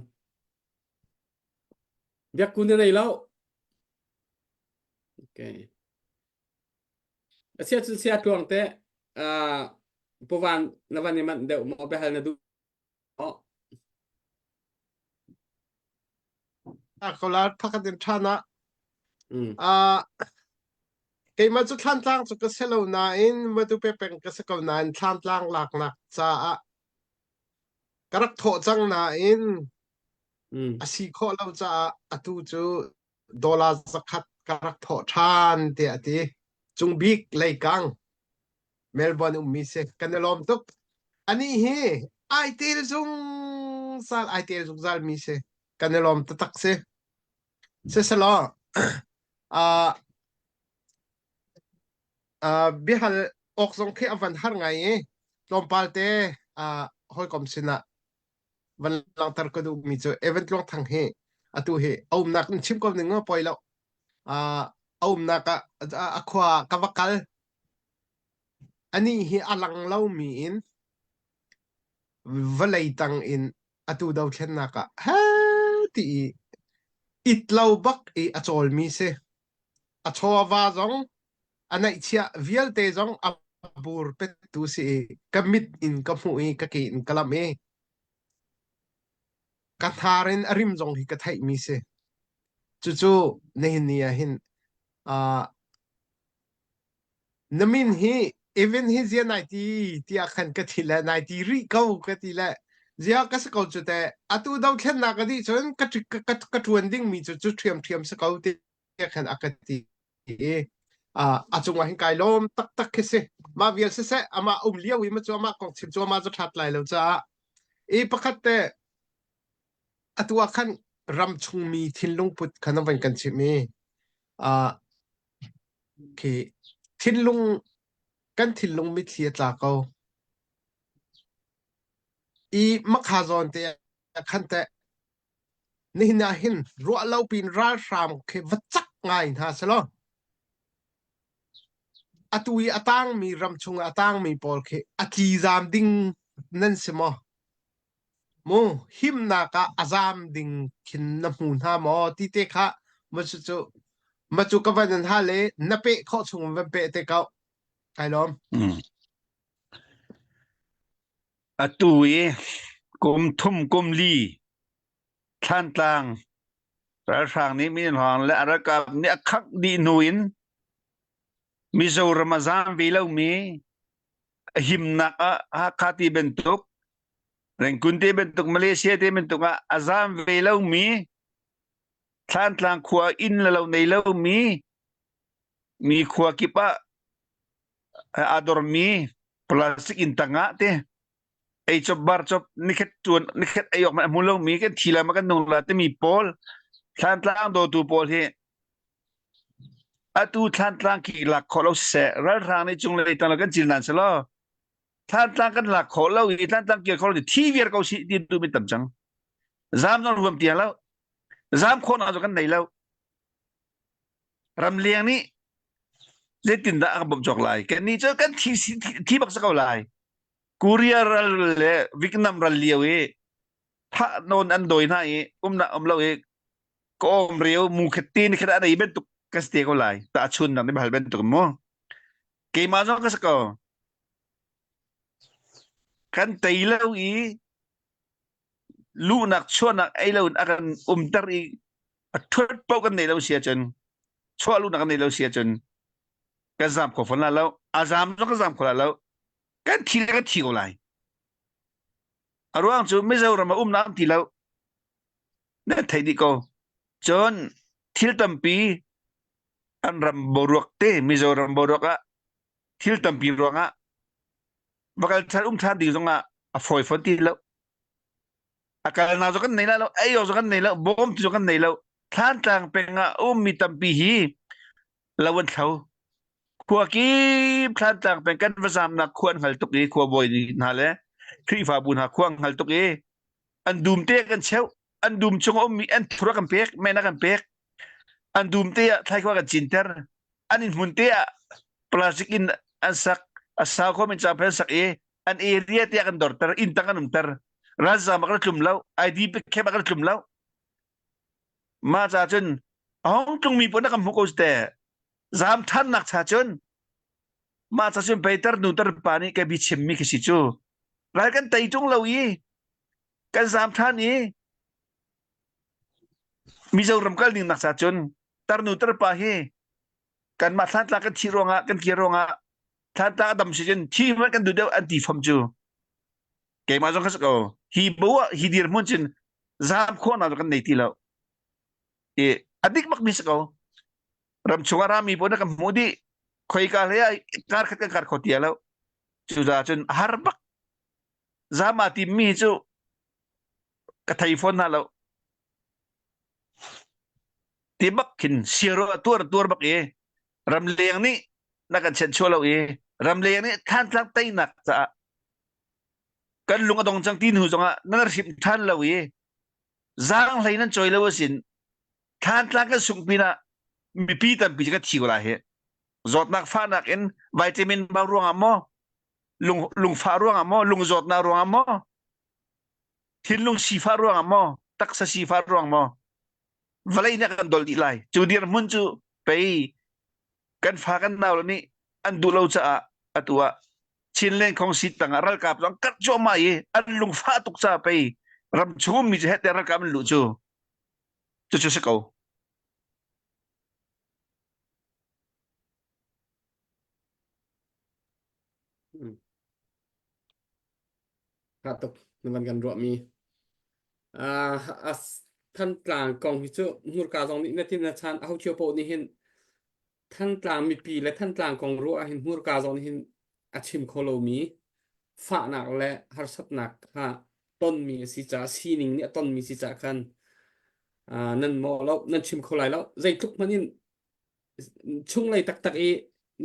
เบียกคุณอะไรแล้วโอเคเสียทวงแต่อ่าปวันนวันนี้มันเดี๋ยวมาไปหาดูอ๋อ เขาลาพักกันทานะ อืม เกมมาจุดทันตางจุดกระเซลนาอินมาดูเปเป็นกระเซกนาอินทันตางหลักนักจ้ากระโถจังนาอิน อืม อาศัยข้อเราจะอตูจู$สักขัดกระโถทานเดียดีจุงบิกเลยกังเมลเบิร์นมีเสกันในลมตุกอันนี้เฮไอเตลซุงซาลไอเตลซุงซาลมีเสกันในลมตุตักเสเสลอบิฮัลออกส่งแค่อวันหาไงลมปาลเตหอยกอมสินะวันหลังตรกดูมีเจอเอเวนต์ลงทางเฮอตูเฮเอาหนักชิมกอมหนึ่งก็ปล่อยแล้วเอาหนักขวากวักกัลอันนี้เฮอลังเล่ามีอินวันไหลตังอินอตูดาวเช่นนักฮะที่อิตเล่าบักอจอลมีเซอชัววาจงอันไหนเชียวิลเตจงอับูร์เป็ดตูซีกัมมิดอินกัมหูกักอินกัลามกัทารินอริมจงฮิกัทไฮมีเซจู่ๆเนหินเนียหินนมินฮีอีเวนฮีเซียนายที่อาคันกัติละนายที่ริเกากัติละเจ้าก็สกอจุดแต่อตูดาวเช่นนักดีจนกัดวันดิ้งมีจู่ๆเทียมสกอติอาคันอากติอาจงว่าหินไกลมตักคิเซมาเวียลเซอามาเลี้ยววิมาจัวมาของชิมจัวมาจะทัดไหลแล้วจ้าประคัตเตอตัวขันรำชงมีทินลงพุทธขันวันกันใช่ไหมคือทินลงกันทินลงมิเทียตาเขามักฮาจอนเตะขันเตะนี่นาหินรัวเล่าปีนราชามคือวัดจักง่ายนะสิล่ะตุยตังมีรำชงตังมีปอลคือจีจามดิ้งนั่นสิมะโมหิมนักอาจามดิ้งขินน้ำมูนฮามอที่เตะค่ะมาจุกับวันนั้นฮะเลยนับเปะข้อชงวันเปะเตะเขาไอ้ล้อมอตุยกลมทุ่มกลมลีท่านต่างราชางนี้มีหางและอารักกับเนี่ยคักดีนุอินมิโซรมาซานวิลามีหิมนักฮักตีเบนตุกเรงกุนตีเบนตุกมาเลเซียตีเบนตุกอาซามวิลามีท่านต่างขวาอินแล้วในลามีขวากิปะอาดอร์มีพลาสติกอินตังะเตไอจบบาร์จบนิเคตจวนนิเคตไอออกมามูลมีกันทีละมันกันนงละแต่มีพอลท่านต่างโดตูพอลเฮอตูท่านต่างกี่หลักขอเราเสรัฐทางในจงเลยตั้งกันจินนันสละท่านต่างกันหลักขอเราอีท่านต่างเกี่ยวกับที่เวียร์เขาสิที่ดูเป็นตั้มจังจามต้องรวมเตียงแล้วจามคนอาจจะกันไหนแล้วรำเลียงนี้เล่ตินดาอักบจอกลายกันนี่เจอกันที่บักสกาวลายกูเรียรัลเล่วิกนัมรัลเลียวถ้าโนนอันโดยน่าน่ะเราก็เรียวมุขตีนแค่ได้เป็นตุกกัสเตียก็ลายตาชุนนั่นเป็นเป็นตุกมั้งเกมาจอกสกาวกันตีเราลูนักชวนนักไอเราอันตรีทุบปกันในเราเสียจนชวนลูนักในเราเสียจนก็จำขอฟังแล้วอาจารย์ก็จำขอแล้วกันทีละก็ทีก็เลยอารมณ์จูไม่ใช่เรามาน้ำทีแล้วนั่นไทยดีก็จนทิลตัมปีอันรำบรุกเต้ไม่ใช่รำบรุกอะทิลตัมปีรังอะบักท่านท่านดีตรงอะฟอยฟันทีแล้วอาการน่าจะกันไหนแล้วไอ้ยจะกันไหนแล้วบอมจะกันไหนแล้วท่านต่างเป็นอะมีตัมปีฮีแล้ววันเขา ขัวกีพลันต่างเป็นกันภาษานักควรหัลตุกีขัวบอยนี่นั่นแหละครีฟ้าบุญหาควงหัลตุกีอันดุมเตะกันเชวอันดุมชงอมมีอันทุรกันเปกแม่นักกันเปกอันดุมเตะไทยกว่ากันจินเตอร์อันนี้มุนเตะพลาสติกอินอันสักอันสาวเขาเป็นจำเป็นสักอันเอเรียเตะกันดอร์เตอร์อินตั้งกันนุ่มเตอร์รัฐมักระจุมเล่าไอดีไปแค่มักระจุมเล่ามาจากจนอ๋อตรงมีปนนักมุกโอสเตะจามท่านนักชาจนมาจากจนไปเตอร์นูเตอร์ปานี่แกบิชิมมีกิสิจูรายกันไตจงเล่ากันจามท่านมีเจ้ารำกันหนึ่งนักชาจนเตอร์นูเตอร์ปากันมาท่านตากันทีรองกันเกียรองท่านตาดำเชนที่มันกันดูเดียวอันตีฟอมจูแกมาจงขัดก็ฮีบัวฮีดีร์มุนจินจามคนเอากันในที่เราอดีตมักมิสก็รำชงอารามีปนกับมูดีคอยกาเลยการขัดกันการขดเดียแล้วจุดาจนฮาร์บักจามาติมีจูกระไทฟอนนั่นแล้วที่บักขินเสียร์ตัวบักรำเลียงนี่นักการเชิญชวนเรารำเลียงนี่ท่านทั้งไตหนักจะกันลุงอดงจังตีนหูจงนั่นสิบท่านเราจางไหลนั้นจอยแล้วสินท่านทั้งกันสุขปีน่ะมีปีตันปีจะก็ที่กูละจอดนักฟ้านักวิตามินบารวงอ่ะมั้ลุงฟ้ารวงอ่ะมั้ลุงจอดนารวงอ่ะมั้ทินลุงสีฟ้ารวงอ่ะมั้ตักษะสีฟ้ารวงอ่ะมั้วลัยเนี่ยกันดอลดีไลจูดีร์มุนจูไปกันฟ้ากันนาวนี่อันดูเราจะตัวชินเล่นของสิตังรัลกับต้องกัดจ่อมาอันลุงฟ้าตุกซาไปรำชูมีจะเหตุรัลกับมันลุจูจุดสักเอาครับตกในวันกันรวมมีอ่าอ่ะท่านกลางกองพิจุมูลกาตรงนี้ในที่นาชานเอาเชียวโปนี่เห็นท่านกลางมีปีและท่านกลางกองรัวเห็นมูลกาตรงนี้เห็นอาชิมโคโลมีฝ่าหนักและฮาร์สัตหนักค่ะต้นมีสิจ่าซีนิงเนี่ยต้นมีสิจ่ากันนั่นมอแล้วนั่นชิมโคไลแล้วใจทุกมันนี่ช่วงไรตัก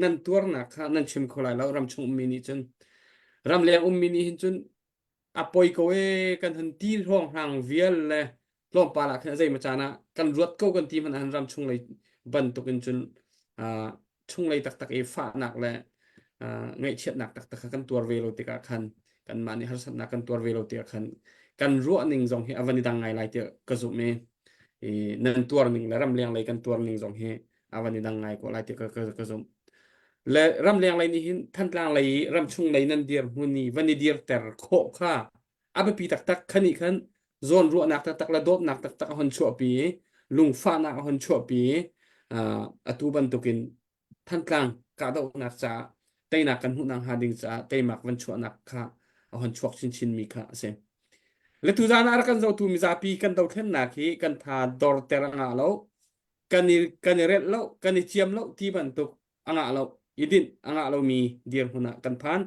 นั่นตัวหนักค่ะนั่นชิมโคไลแล้วรำชงมินิจนรำเลียงมินิเห็นจนปอยก็กันทันทีร่องทางเวียลเลยร่องปลาละกันใจมาจานะกันรวดก็กันทีมันอันรำช่วงไรบันตุกันจนช่วงไรตักฝ่าหนักเลยไงเชียดหนักตักกันตัวเวโลติกาคันกันมานี่ฮัสนักกันตัวเวโลติกาคันกันรัวหนึ่งสองเฮอวันนี้ดังไงไรเตอกระสุนเมนั่นตัวหนึ่งแล้วรำเลียงไรกันตัวหนึ่งสองเฮอวันนี้ดังไงก็ไรเตอกระสุนและรำเลียงไรนี่ท่านกลางไรรำช่วงไรนั่นเดียร์วันนี้เดียร์แต่โคข้าอาไปปีตักขันอีกขันโซนรัวหนักตักละโดบหนักตักหันชั่วปีลุงฟ้าหนักหันชั่วปีตูบันตุกินท่านกลางกาดอกหนักจ้าเตยหนักกันหุ่นนางหาดิงจ้าเตยหมักวันชั่วหนักค่ะเอาหันชั่วชินมีค่ะเสียและทุจานารักันเราตูมิซาปีกันดาวเทนนักฮีกันทาดอร์เตรังอาเรากันเร็ดเรากันเจียมเราที่บันตุกอ่างเราอีดินอ่างเรามีเดียร์หุ่นกันพัน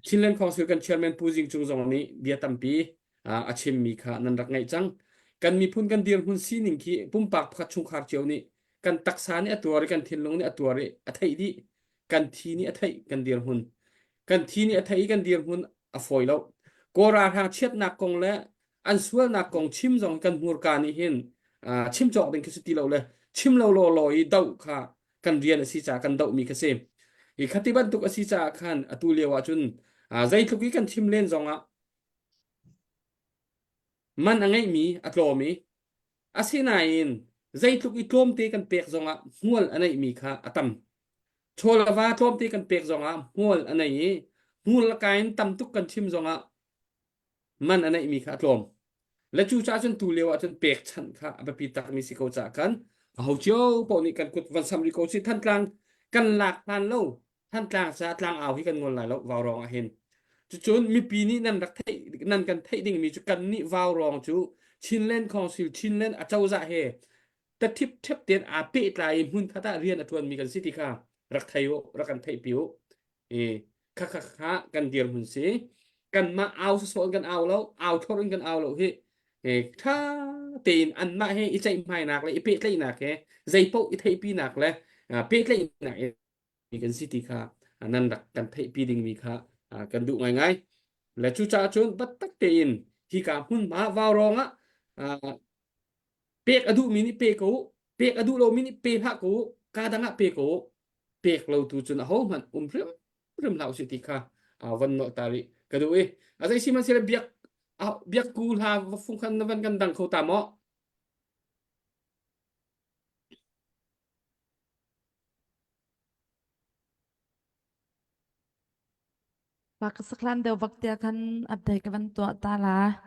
ชินเลนของสื่อกันเชียร์แมนพูจิงจุงจงนี้เดียตัมปีอาชิมมีค่ะนันรักไงจังกันมีพุ่นกันเดียร์หุ่นซีนิงคีปุ่มปากพัดชุงคาร์เจียวนี้กันตักษานี่ตัวเรกันเทียนลงนี่ตัวเรอัฐิดีกันทีนี่อัฐิกันเดียร์หุ่นกันทีนี่อัฐิกันเดียร์หุ่นอฟอยแล้วกราทางเช็ดนักกงและอันส่วนนักกงชิมจงกันมูรการนี่เห็นชิมจอกเป็นคิสติเราเลยชิมเราลอยเดาค่ะกันเรียนสิจากกันเดามีกเสมอีกขติบันตุกสิจากขันอตุเลียวจุนใจทุกข์กันชิมเล่นจงมันอังไงมีอัตโลมีอาศินัยนใจทุกข์อีกลมตีกันเปียกจงหัวอันไหนมีค่ะอัตมโชลาวาลมตีกันเปียกจงหัวอันไหนหัวละกายตั้มทุกกันชิมจงมันอันไหนมีค่ะอัตโลมและจูจ้าจนตุเลียวจนเปียกฉันค่ะอภิปิตักมีสิโกจากกันเอาเจ้าปนิกันกุดวันสัมริโกสิท่านกลางกันหลักพันเล่าท่านกลางซากลางเอาที่กันงนหลายแล้ววาวรองเห็นจุนมีปีนี้นั่นรักไทยนั่นกันไทยดิ่งมีจุกันนี่วาวรองจูชินเล่นของสิวชินเล่นอาเจ้าจะเฮแต่ทิพเทปเตียนอาเปิดลายมุนทัตเรียนอทวนมีกันสิทิค่ะรักไทยวรักกันไทยปิวค่ะกันเดียร์มุนสิกันมาเอาสอนกันเอาแล้วเอาทอดกันเอาแล้วเฮถ้าตีนอันมาให้ใจไม่หนักเลยเปิดเลยหนักใจโป๊ะไทยปีหนักเลยเปิดเลยหนัก มีกันสิติค่ะนั่นรักกันเทปีดิงมีค่ะกันดูง่ายๆและชูชาชนบัตตักเตอินที่กาหุ่นมาวาวรองเปียกอดุมินิเปกูเปียกอดุโลมินิเปพะกูกาดังะเปกูเปียกเราตูจุนโฮมันเริ่มเหล่าสิติค่ะวันโนตาริกระดูอะไรสิมันเสียเบียกเบียกกูลาฟุ้งคันนวันกันดังเขาตามอ Pak saklan deu waktu akan update ke bantu tala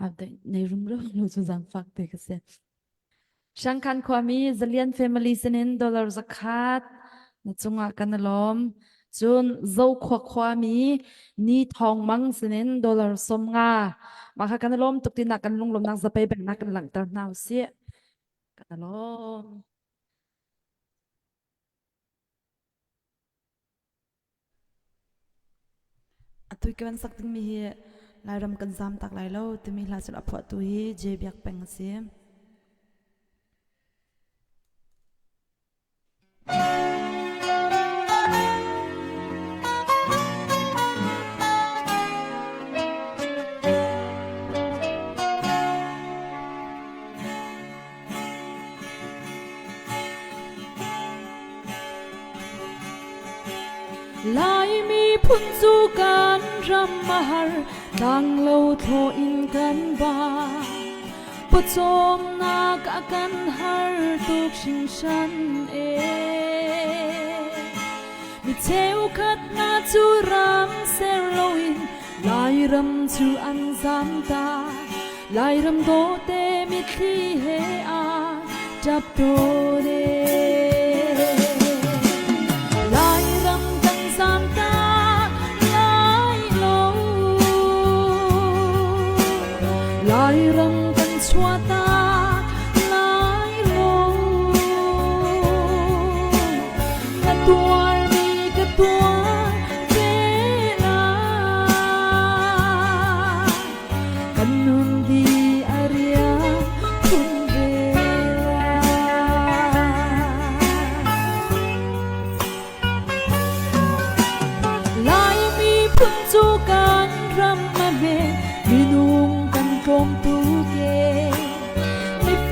updateในรุ่มเรื่องเราจะจังฟักเด็กเสียช่างคันความมีzalian family เสนินดอลลาร์สักขาดนะจงอากันลมจนเจ้าขวบความมีนี่ทองมังเสนินดอลลาร์สมงามาค่ะกันลมตุกตินักกันลงลมนักจะไปแบ่งนักกันหลังตานาวเสียกันลมตุยกันสักตึงมีลายรำกันซ้ำตักลายแล้วตึงมีลายสุดอภวตุยเจ็บอยากแบ่งเสีย ลายมีพุนจูกันรำมาหารดังเล่าโทอินกันบาปจมนากะกันหารตุกชิงฉันมีเทวคัดนาจูรำเซโลอินลายรำจูอันซามตาลายรำโตเตมิทีเฮอาจับโตเดชัวตาลายโลกระตัวมีกระตัวเวลากันนุนดีอาเรียคุณเวลาลายมีพุ่นจูกันรำมาเมมีนุ่งกันกลมตู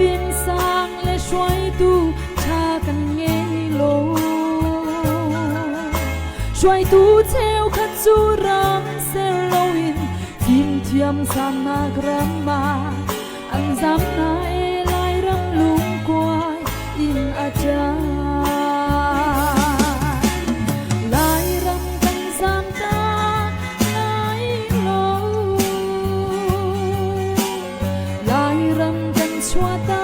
ฟินสร้างและช่วยดูชากันเงยโลช่วยดูเทวคัดจูรังเซโลวินทีมเทียมสามนากรัมมาอันจำนาเอลายรำลุงกวายอินอาจารลายรำกันสามตาลายโลลายรำกันชัวตา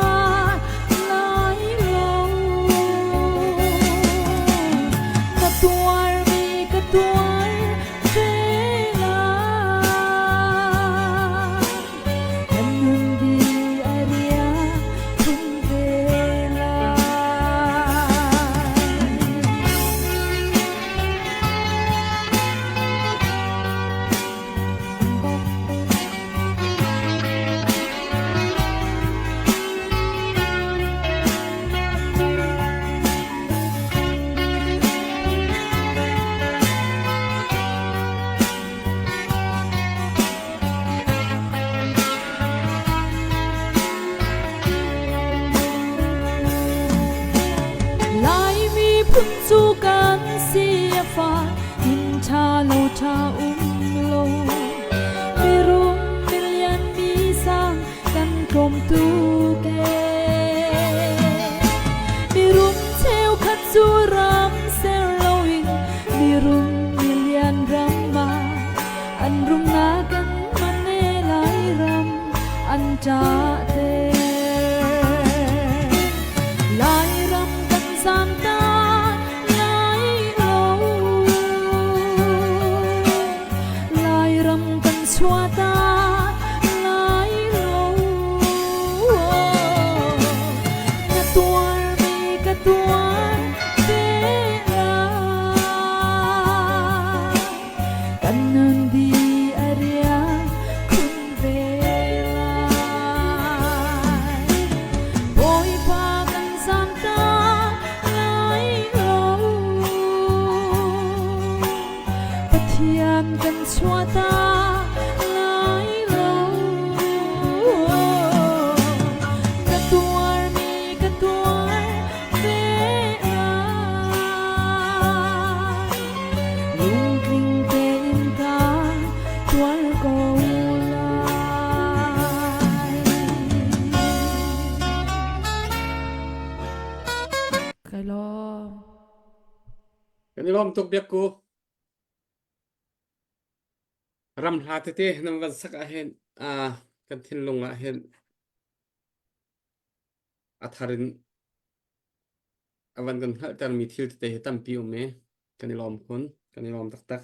พุ่นจูกันเสียฟ้าหินชาโลชาโลไม่รู้มิลยันมีสร้างกันกลมตูเกมีรุมเทวคัดจูรำเซโลวินมีรุมมิลยันรำมาอันรุมนากันมันเนลายรำอันจาเตลายรำกันสามตาชัวตาลายโลกระตัวมีกระตัวเวลากันนันดีอาเรียคุณเวลา นี่ล้อมตุกเบียกกูรำหาเตะนำวันสักอาเห็นกันทิ้งลงอาเห็นอัธรินอวันกันหักันมีทิลเตะตั้มปิวเมกันนี่ล้อมคนกันนี่ล้อมตัก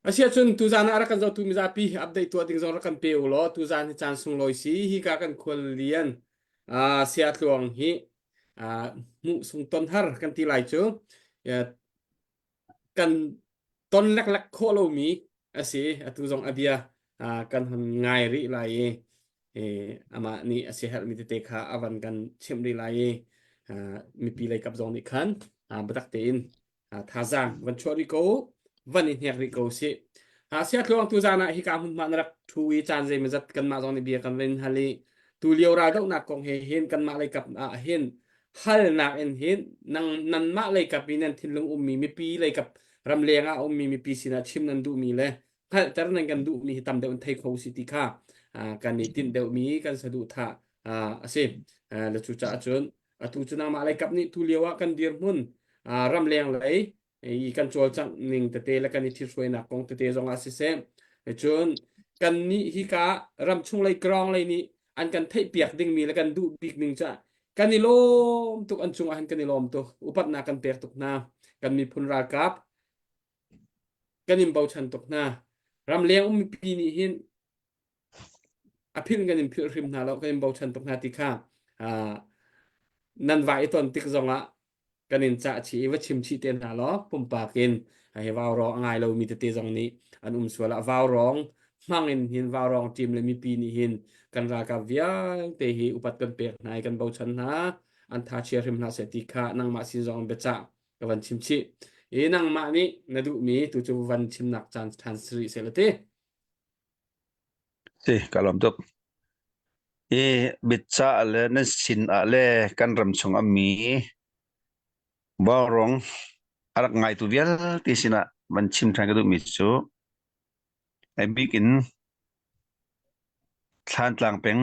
asia chun tuzan ara kan zo tu mi zapi update tu ting zo ra kan pe ulo tuzan hi chan sung loi si hi ka kan khol lian sia tluang hi mu sung ton har kan ti lai chu ya kan ton lak lak kho lo mi asi atu zong abia kan han ngai ri lai ama ni asi hel mi te kha avan kan chem ri lai mi pi lai kap zong ni khan batak te in thazang van chori ko van in hek ri ko si sia tluang tu zana hi ka hun man rak thui chan je mi zat kan ma zong ni bia kan ven hali tu liu ra dok na kong he hen kan ma lai kap hen hal na en hen nang nan ma lai kap in an thin lung mi pi lai kap ram lenga mi pi sina chim nan du mi le hal tar nan kan du mi tam de un thai kho si ti kha kan ni tin de mi kan sa du tha ase la chu cha chun atu chuna ma lai kap ni tu liu kan dir mun ram leng lai i kan chol chang ning te la kan ni thir suai na kong te zong a si se chun kan ni hi ka ram chung lai krong lai ni an kan thai piak ding mi la kan du big ning cha kan ni lom tuk an chung a han kan ni lom to upat na kan pek tuk na kan mi phun ra kap kan im bau chan tuk na ram leng mi pi ni hin apil kan im phil rim na lo kan im bau chan tuk na ti kha nan vai ton tik zong aกันนินจะชีว่าชิมชีเตียนหาล้อปุ่มปากกินให้วาวร้องไงเรามีแต่เตจงนี้อันสวละวาวร้องมั่งเห็นวาวร้องจิมเลยมีปีนี้เห็นกันรากาเวียเตหีอุปัตกันเปียกนายกันเบาชันนะอันทาเชียริมนาเสติกานังมาซีจงเบจ่ากับวันชิมชีนังมานี้นาดูมีตัวจูวันชิมนักจานทันสรีเสลเตสิกะลอมตุกบิดจ่าเลยนั่นสินอะไรกันรำชงอามีbarong arak ngai tu vial ti sina man chim thang ka du mi chu ai bikin thlan tlang peng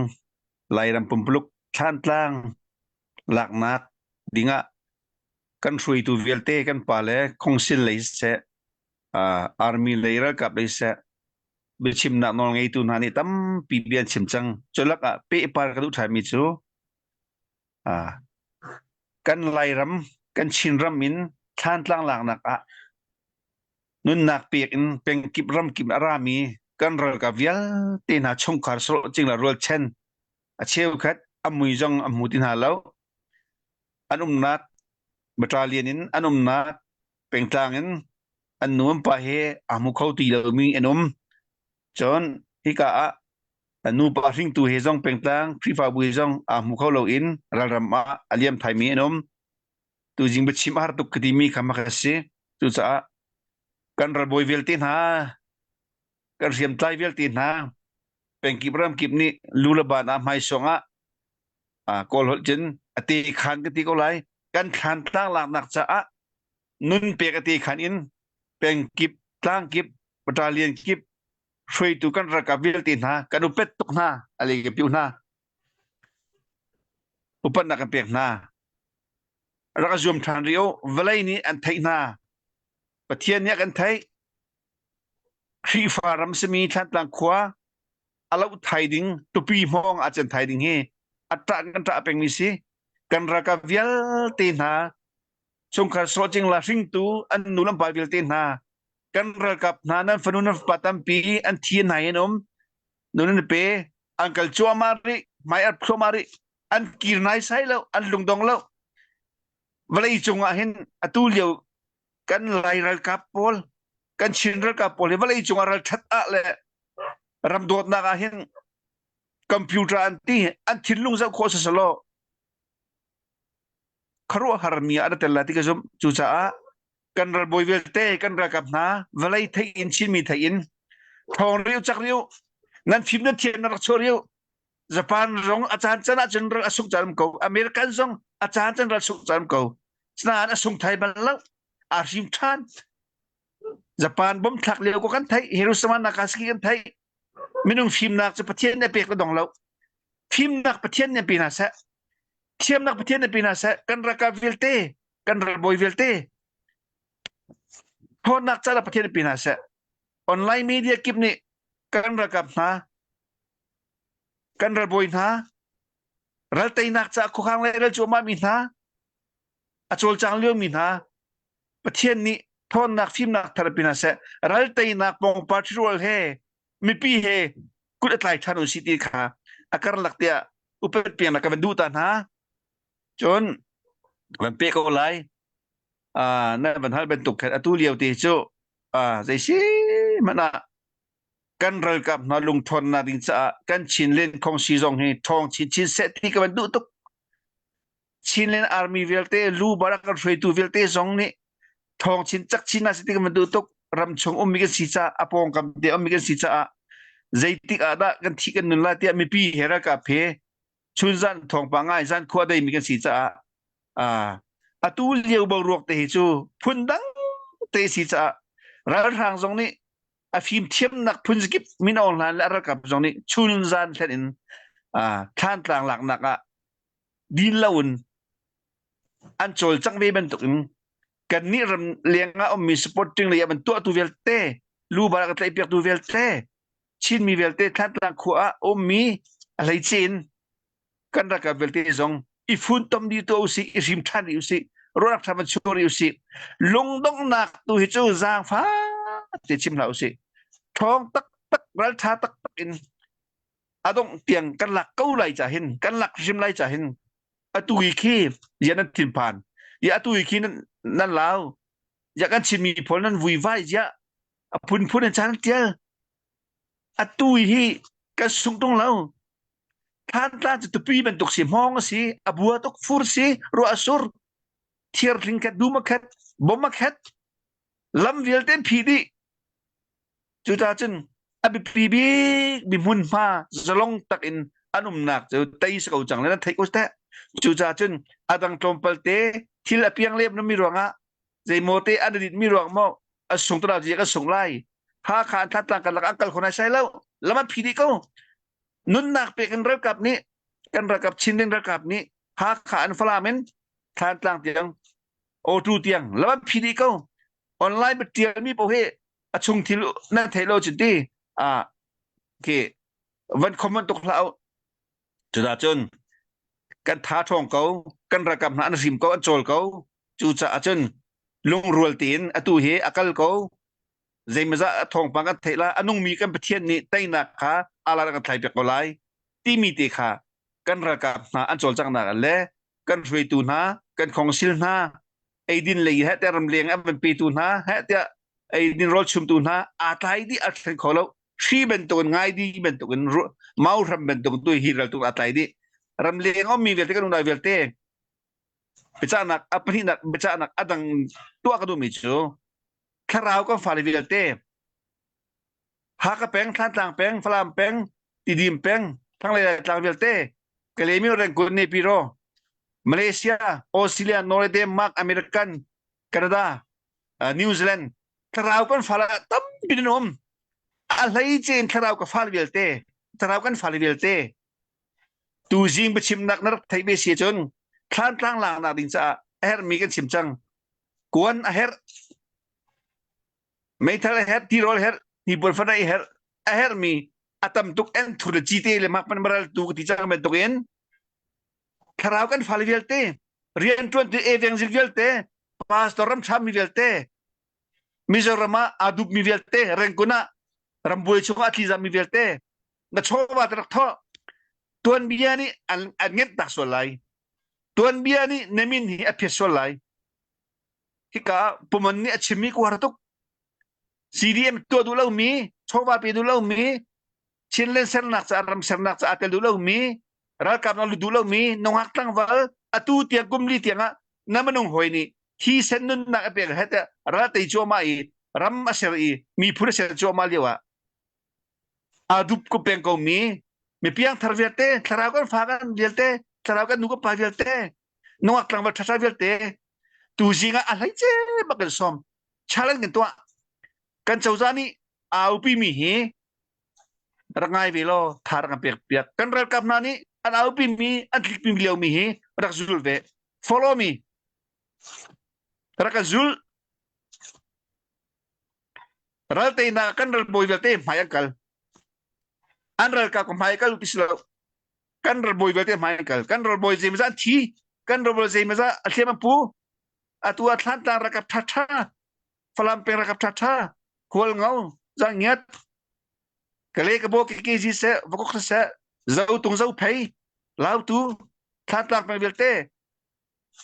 lai ram pum pluk thlan tlang lak nak dinga kan sui tu vial te kan pa le kongsil lei se army leira kap lei se bi chim na nol ngai tu na ni tam pi bian chim chang cholak a pe par ka du thai mi chu kan lai ram kan chin ram min than tlang lang nak nun nak pek in peng kip ram kip arami kan rol ka vial te na chong khar so ching la rol chen a cheu khat amui jong amu tin ha lo anum nak battalion in anum nak peng tlang in anum pa he amu khau ti lo mi enum chon hi ka anu pa ring tu he jong peng tlang free fa bui jong amu khau lo in ral ram aliam thai mi enum tu jing be chim har tu kdimi kama khase tu cha kan ra boy veltin ha kan siam tlai veltin ha peng kibram kipni lula ban a mai songa kol hol chen ati khan ka ti ko lai kan khan tlang lak nak cha nun pe ka ti khan in peng kip tlang kip battalion kip shui tu kan ra ka veltin ha kan upet tuk na ali ke piu na upat na kan pek na raka zoom than rio valai ni an thai na pathian ya kan thai khri faram semi than tlang khwa alau thai ding tupi mong a chen thai ding he atra kan ta peng mi si kan raka vial te na chung khar so ching la ring tu an nulam pa vial te na kan rakap na nan fanun patam pi an thien na enom nun pe uncle chuamari mai at chomari an kirnai sai lo an lungdong lo valai chunga hin atul yo kan lai ral kapol kan chin ral kapol valai chunga ral that a le ram dot na ga hin computer anti an thilung za kho sa lo kharo harmia ada telati ka zum chu cha kan ral boy velte kan ra kap na valai thai in chin mi thai in thong riu chak riu nan phim na thien na choriu Japan rong achan chana general asuk jaram ko American song achan chan ral suk jaram ko sna na sung thai ban lo arhim than Japan bom thak leo ko kan thai Hiroshima Nagasaki kan thai minung phim nak cha pathian ne pek dong lo phim nak pathian ne pina sa thiam nak pathian ne pina sa kan ra ka velte kan ra boy velte โทษนักจะประเทศปีน่าเสออนไลน์มีเดียกิบนี่กันระกับนะกันระบอยนะรัลเตนักจะคุกขังเลยรัลจวมามีนะอจวลจังเลี้ยวมีนะประเทศนี้โทษนักฟิล์มนักทารปีน่าเสรัลเตนักมองปาร์ติรัลเฮมีปีเฮกุดอัตไลทันุสิติค่ะอาการหลักเดียอุปเปียงนักกันดูตานะจนมันเป๊กก็ไลนั่นบรรทัดเป็นตุกแค่ตู้เลียวตีโจใจสิมันกันเรื่องกับนลุงทนนาดินจะกันชินเล่นของซีซองให้ทองชินเซตที่กันดูตุกชินเล่นอาร์มีเวลเตลูบารักกันช่วยตูเวลเตซองนี่ทองชินจักชินนาสิที่กันดูตุกรำชงมิกันซีจ้าอปองกับเดียมิกันซีจ้าใจติกอาดากันที่กันนุนลาเตียมีปีเฮรักกับเพชุนจันทองปังไงจันขวดได้มีกันซีจ้าตู้เลียวบรวกเตจูพุ่นดังเตซีจ้าร้านทางซองนี้ฟิล์มเทียมนักพุ่นสกิปมินออนไลน์และระกับซองนี้ชุนจันเช่นท่านต่างหลักนักดินลาวนอันโจลจังเวบันตุกกันนี่รำเลียงมีสปอร์ติ้งเลยมันตัวตูเวลเตลูบาร์กไตเปียกตูเวลเตชินมีเวลเตท่านต่างขวามีอะไรจีนกันระกับเวลเตซองอีฟุนตอมดีตัวอุสิอีริมท่านอุสิรถทำมันชัวร์อุสิลงดงนักตัวหิจูจางฟ้าเตชิมเหล่าอุสิท้องตักรัลชาตักอินดงเตียงกันหลักเก้าไหลจะเห็นกันหลักชิมไหลจะเห็นตุยขี้ยันนั้นถิ่นผ่านตุยขี้นั่นแล้วอยากกันชิมมีผลนั้นวุ่นวายเยอะพุ่นในชั้นเจ้าตุยขี้กันส่งตรงแล้วท่านจะตุปีเป็นตุกสีมองสิบัวตุกฟูร์สิรัวสุรเทียร์ลิงกัดดูมาคัดบ่มาคัดลำเวลเต็มพีดีจุดอาจารย์ปีบิมุนมาจะลงตักอินอันุมนักจะไต่สกาวจังเลยนะไทยก็แต่จุดอาจารย์ดังตรมเปลเตที่ละเพียงเล็บนั้นมีรวงใจโมเตอดีตมีรวงมอส่งตัวเราจะก็ส่งไล่ถ้าขาดท่าต่างกันหลักอังกฤษคนไหนใช่แล้วมันพีดีก็นุนนักเปกันระกับนี้กันระกับชินเรื่องระกับนี้หากขาดฟลาเมนทานต่างเตียงโอทูเตียงแล้วมันพีดีก็ออนไลน์เป็นเตียงมีโปรเฮชงที่นั่นเทโลจุดที่โอเควันคอมมันตกแล้วจุดอาจารย์กันท้าทองเขากันระกับนันริมเขาอันโจลเขาจุดอาจารย์ลงรัวตีนตู้เฮอากาลเขาใจมันจะทองปังกันเทละอันนุ่งมีกันประเทศนี้ใต้หนักขาอะไรกันไทยเปียกอะไรที่มีตีขากันระกับนันอันโจลจังหนักเลยกันช่วยตูน่ากันของศิลน่าไอ้ดินเลยฮะแต่รำเลียงอันเป็นปีตูน่าฮะแต่ไอ้ดินรถชุมตูน่าอาไทยที่อัดเส้นเขาแล้วชีเป็นตัวง่ายดีเป็นตัวกันเมาทำเป็นตัวตัวฮีโร่ตัวอาไทยดีรำเลียงก็มีเวลที่กันนุ่งได้เวลเต้ไปจ้านักอัปนินักไปจ้านักอัดังตัวกันดูมิจูข้าเราก็ฟาริเวลเต้หากแปงท่านต่างแปงฟลามแปงตีดิมแปงทั้งหลายต่างเวลเต้กะเลยมีเรื่องกุนเนปิโรมาเลเซียออสเตรเลียนอร์เวย์เดนมาร์กอเมริกันแคนาดานิวซีแลนด์ข้าเราก็ฟาลตั้มบินนมอะไรเจนข้าเราก็ฟาริเวลเต้ข้าเราก็ฟาริเวลเต้ตูจิงไปชิมนักนักไทยเบสเซียจนท่านตั้งหลังนักดินจะเฮร์มีกันชิมจังกวนเฮร์ไม่ทันเฮร์ที่รอเฮร์ที่บนฟ้าเฮร์มีอาตมตุกเอ็นทุเรจิเตเลยมักมันบรัลตุกที่จังเป็นตุกเอ็นข้าเรากันฟาริเวลเต้เรียนตัวที่เอเวงซิเวลเต้พาสตอรัมชามีเวลเต้มิจรามาอาดุบมีเวลเต้เรงกุน่ารำบุยชงอาทิซามีเวลเต้นัชโชวาตรักท่อตัวนี้นี่อันเงี้ยตักส่วนไรตัวนี้นี่เนมินที่อภิส่วนไรที่ก้าปุ่มนี้ชิมิกูหาตุกซีดีเอ็มตัวดูแลมีโชวาไปดูแลมีชินเลนเซนนักจะรำเซนนักจะอัตดูแลมีรักกับนอลดูแลมีน้องหักตั้งวัลอตูเตียงกุมลีเตียงน้ำมันงหอยนี่ที่เซนนุนนักเปียกเหตุรัตติโจมาอีรำมาเสรีมีผู้เสรีโจมาเลียวะอาดุบกุเปียงกูมีเพียงทาร์เวลเต้ทาราวกันฟ้ากันเวลเต้ทาราวกันนุกปาเวลเต้น้องอักลังวัลทาร์เวลเต้ตูจิงอะไรเจ้บักกันซ้อมชาเลนกันตัวกันเจ้าจานี่อาอุปิมีเฮรังไงเวลาทาร์กันเปียกเปียกกันรักกับนานี่อันอาอุปิมีอันคลิปมีเลียวมีเฮรักซูลเว follow me รักซูล ralte na kan ral boy velte mayakal an ral ka ko mayakal pislo kan ral boy velte mayakal kan ral boy jemza thi kan ral boy jemza atlema pu atu atlan ta rakap thatha falam pe rakap thatha khol ngau jang nyat kale ka bo ki ji se bokok se zau tung zau phei lau tu than tlang pe velte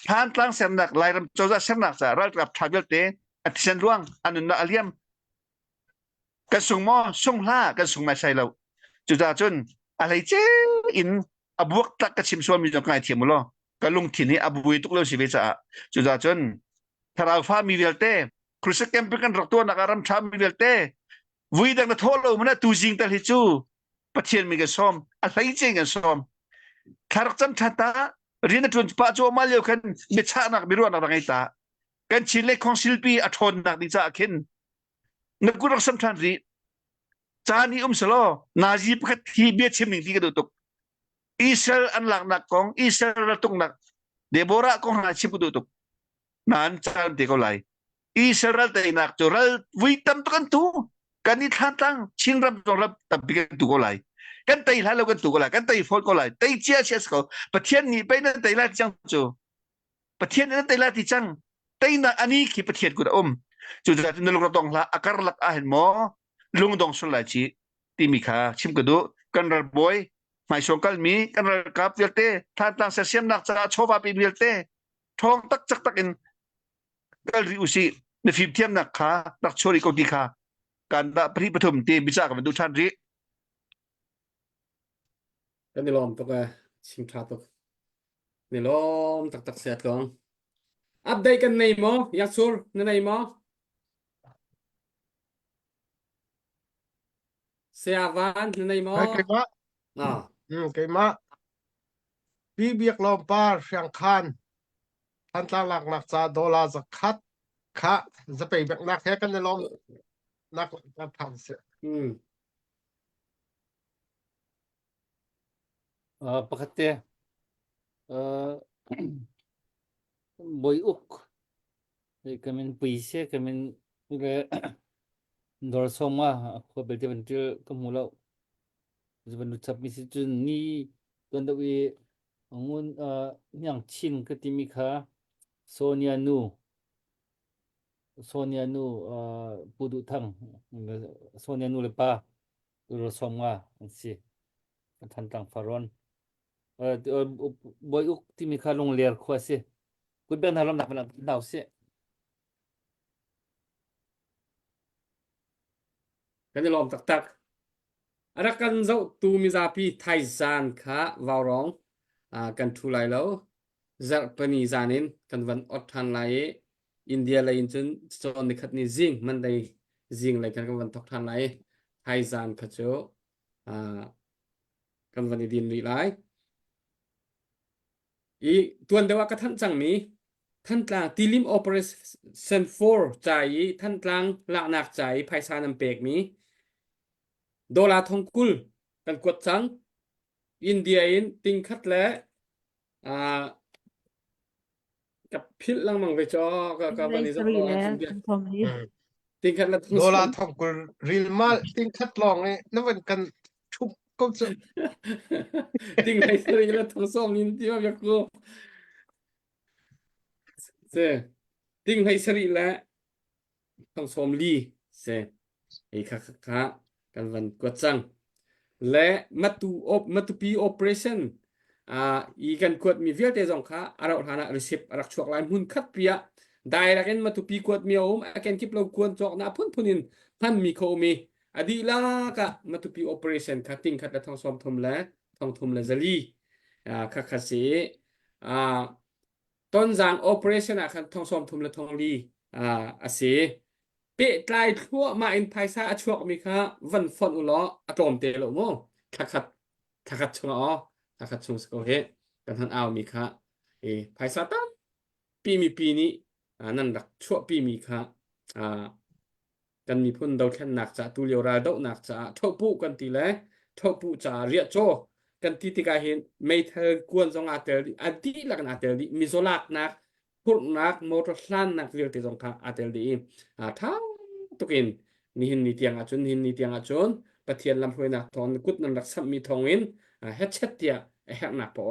than tlang sem nak lai ram choza sem nak sa ral kap tha velte atisen ruang anun na aliamกันส่งมอส่งล่ากันส่งมาใส่เราจุดาจนอะไรเจ้อินอบวกตักกระชิมส่วนมีจงกายเทียมล้อกันลงถิ่นนี้อบุยตุกเลี้ยวชีวิตจะจุดาจนถ้าเราฟ้ามีเวลเต้ครุสเกมเป็นกันรักตัวนักอารมณ์ชามีเวลเต้วิดังนั้นโทษเรามันตูจิงแต่หิจูปะเทียนมีกันซ้อมอะไรเจ้กันซ้อมถ้ารักจำชันตาเรียนจนป้าโจมาเลี้ยวกันเบ็ดชานักไม่รู้นักไงตากันชิลเล็กของศิลปีอัทนนักดิจ่าเข็นนักกุรักสำคัญรีจานี่สโลนาจีประที่เบียดเชมิงที่กระดูตุกอิสราเอลอันหลักนักของอิสราเอลตุกนักเดโบราของนาชิบกระดูตุกนั้นจานเด็กอะไรอิสราเอลแต่นักจุรัลวิตัมตุกันตูกันนี่ท่านตั้งชิงรับจงรับตับกันตุกอะไรกันไต่หาเรากันตุกอะไรกันไต่ฟอลก็อะไรไต่เจียเชสเขาประเทศนี้ไปนั่นไต่ละจังจูประเทศนั้นไต่ละที่จังไต่นักอันนี้คือประเทศกุฎจุดที่นรกตองละอาการลักอาเห็นหมอลุงดงสุนไลชีที่มีขาชิมกระดูกันรับบอยไม่ชงกัลมีกันรักกับเวลเต้ท่านต่างเสียมนักจะโชว์ว่าเป็นเวลเต้ทองตักจักตักอินกัลริอุซีในฟิล์มเทียมนักขานักโชริโกติขาการดับพริปฐุมตีบิจากับดูท่านริ กันนี่ลมตกชิมชาตกนี่ลมตักเสียกองอัปเดตกันในหมอยักษ์สูรในหมอเสียวันในหมอ Hai kai ma อ่า kai ma pi biak lom par syang khan than tlang lak nak cha dola zakat kha zapai bek nak he kan lom nak kan tham se ปกติบอยอุกก็มันปีเสก็มันก็ดอร์สมาขวบเบลต์เป็นที่ก็มูลจะเป็นรูปมิสิจุนนี่ตัวนั้นวีงุนยังชินก็ที่มีค่ะโซเนียนูปูดุทังโซเนียนูเลยป่ะดอร์สมาสิทันตังฟารอนบอยอุกที่มีค่ะลงเลียร์ขวาสิกุดเบนฮาร์ลนักเป็นดาวสิ กันนี่ลมตักอารักกันเจ้าตูมิซาปีไทยซานค่ะวาวร้องกันทุไลแล้วจักปนีจานินกันวันอดทันไลอินเดียไลจนโซนในขัดนี้จิงมันได้จิงไลกันวันทอกทันไลไทยซานค่ะเจ้ากันวันดินลีไลอีตัวเดียวกับท่านจังมีท่านกลางทีลิมโอเปอเรชั่น4ใจท่านกลางหลักหนักใจไพศาลน้ำเปกมีดอลลาร์ทองกุลกันกดจังอินเดียอินติงคัดและกับพิษลังมังไปจอก็วันนี้จะ Sorry บอก แล้ว ว่า คุณพรหมลิ ติงคัดและทั้ง dola thong kul ril mal ting khat long ni nawan kan thuk ko chu ติงไฮสรีและทั้งสองนินที่ว่าอยากรู้เซ่ติงไฮสรีและทั้งสองลีเซ่ไอ้ค่ะกันวันกดจังและมาตูปีโอเปอเรชั่นอีกันกดมีเวียเตจงค่ะอาราธานะรีเซปรักชวกลายมุนคัดเปียได้ละกันมาตูปีกดมีเอาอากันคิปเราควรจอกนะพุนินพันมีโคมีอดีลากะมาตูปีโอเปอเรชั่นคัดติงคัดและทองสมทุมและทองทุมและซาลีค่ะเสต้นจางโอเปอเรชั่นคันทองสมทุมและทองลีเสเปะไกลทั่วมาอินไพซาชวกมีค่ะวันฟอนอุล้ออะตอมเตลโมคัดชงคัดชงสกอเฮกันทันเอามีค่ะไพซาตั้มปีนี้นั่นดักชั่วปีมีค่ะกันมีพุ่นดาวแค่หนักจะตุเลียวราดหนักจะทบุกันตีแล้วทบุจะเรียโจกันที่ติกาเห็นไม่เธอกวนจงอาเตลอดีหลักอาเตลมีโซลักนักพุทนักโมทอร์สันนักเรียกติจงค่ะอาเตลดีทั้งตุกิน ni hin ni tiang achun hin ni tiang achun pathian lam hoi nak thon kut nan rak sam mi thongin headset tia hek nak po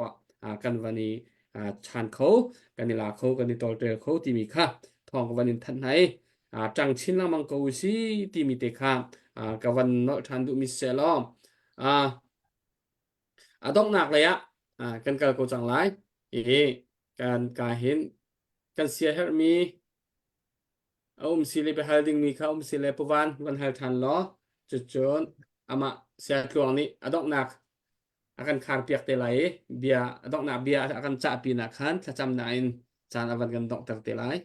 kan vani chan kho kan la kho kan tol tel kho ti mi kha thong vanin than nai chang chin lang mang ko si ti mi te kha ka van no than du mi se lo dok nak le kan kal ko chang lai kan ka hin kan sia her mi si le be halding mi kha si le pawan van hal than lo chon ama sia tluang ni adok nak akan khar piak te lai bia adok nak bia akan cha pi na khan cham na in chan avan kan doktor te lai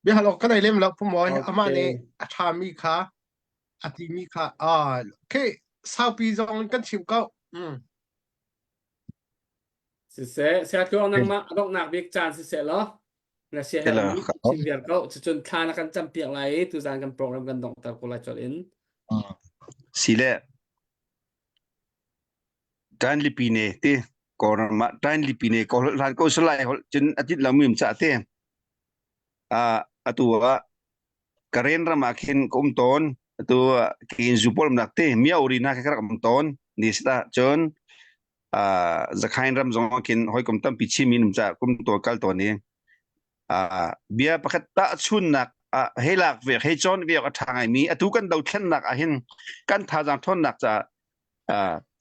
Bi halok kan ai lem lak pu moi ama ne okay atha mi kha ati mi kha ke sao pi zong kan chim kau se tluang nang ma adok nak bik chan se lo na sia her Hello. mi chin viar ko chon khan akan cham piak lai tu zan kan program kan doktor ko la chol in Sile dan lipine te koran ma dan lipine ko ran ko selai hol chen atit lamim cha te atua karen rama khen kum ton atua kin zupol nak te mia urina ka kram ton ni sta chon zakhain ram zong kin hoi kum tam pichi min cha kum to kal to ni bia pakhat ta chun nak helak ve he chon ve ka thangai mi atu kan dau thlen nak a hin kan tha jang thon nak cha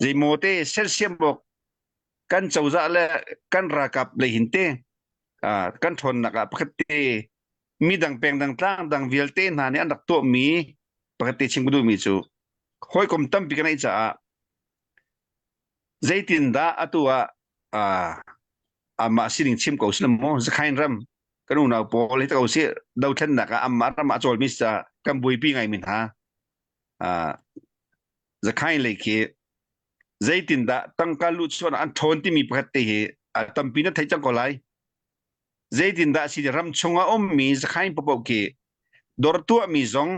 remote selsiam bok kan chauza le kan rakap le hinte kan thon nak a pakhat te mi dang peng dang tlang dang vialte na ne anak to mi pakhat te chingbu mi chu hoi kom tam pi kanai cha zaitin da atua ama siring chim ko slam mo zakhain ram kanu na pol he ko se dau thlen nak amma ram a chol mi cha kam bui pi ngai min ha zakhain le ke zaitin da tangka lu chon an thon ti mi pakhat te he tampi na thai chang ko lai zaitin da si ram chunga mi zakhain popo ke dor tu mi zong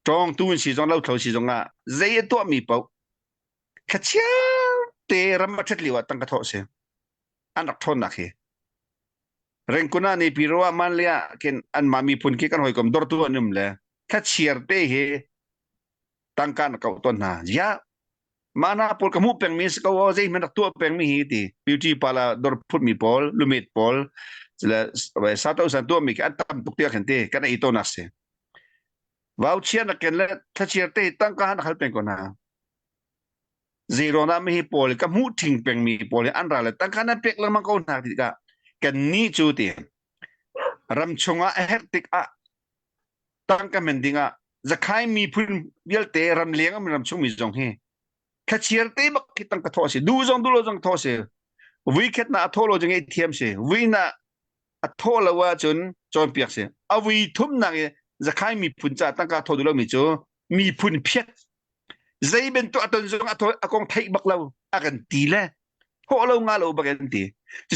tong tu si zong lau thau si zong zai tu mi pau khachia te ram ma that liwa tangka tho se anak thon na ke rengkuna ni pirwa man lia ken an mami pun ke kan hoi kom dor tu anum le khachiar te he tangka na ka ton na ya mana pol kamu peng mi ska wo zai men tu peng mi hi ti beauty pala dor put mi pol lumit pol la sa tau san tu mi ka tam tuk te khan te kana ito na se wau chia na ken le thachir te tang ka han hal peng ko na zero na mi hi pol ka mu thing peng mi pol an ra le tang kana pek lang ma ko na ti ka kan ni chu ti ram chunga her tik tang ka mendinga zakhai mi phun bial te ram leng am ram chung mi jong he khachir te bak kitang ka tho se du jong tho se wi khet na tholo jeng atm se wi na thola wa chun chon piak se wi thum na ge zakhai mi phun cha tang ka tho du lo mi chu mi phun phiat zai ben to aton jong akong thai bak lo akan ti le ho lo nga lo bak en ti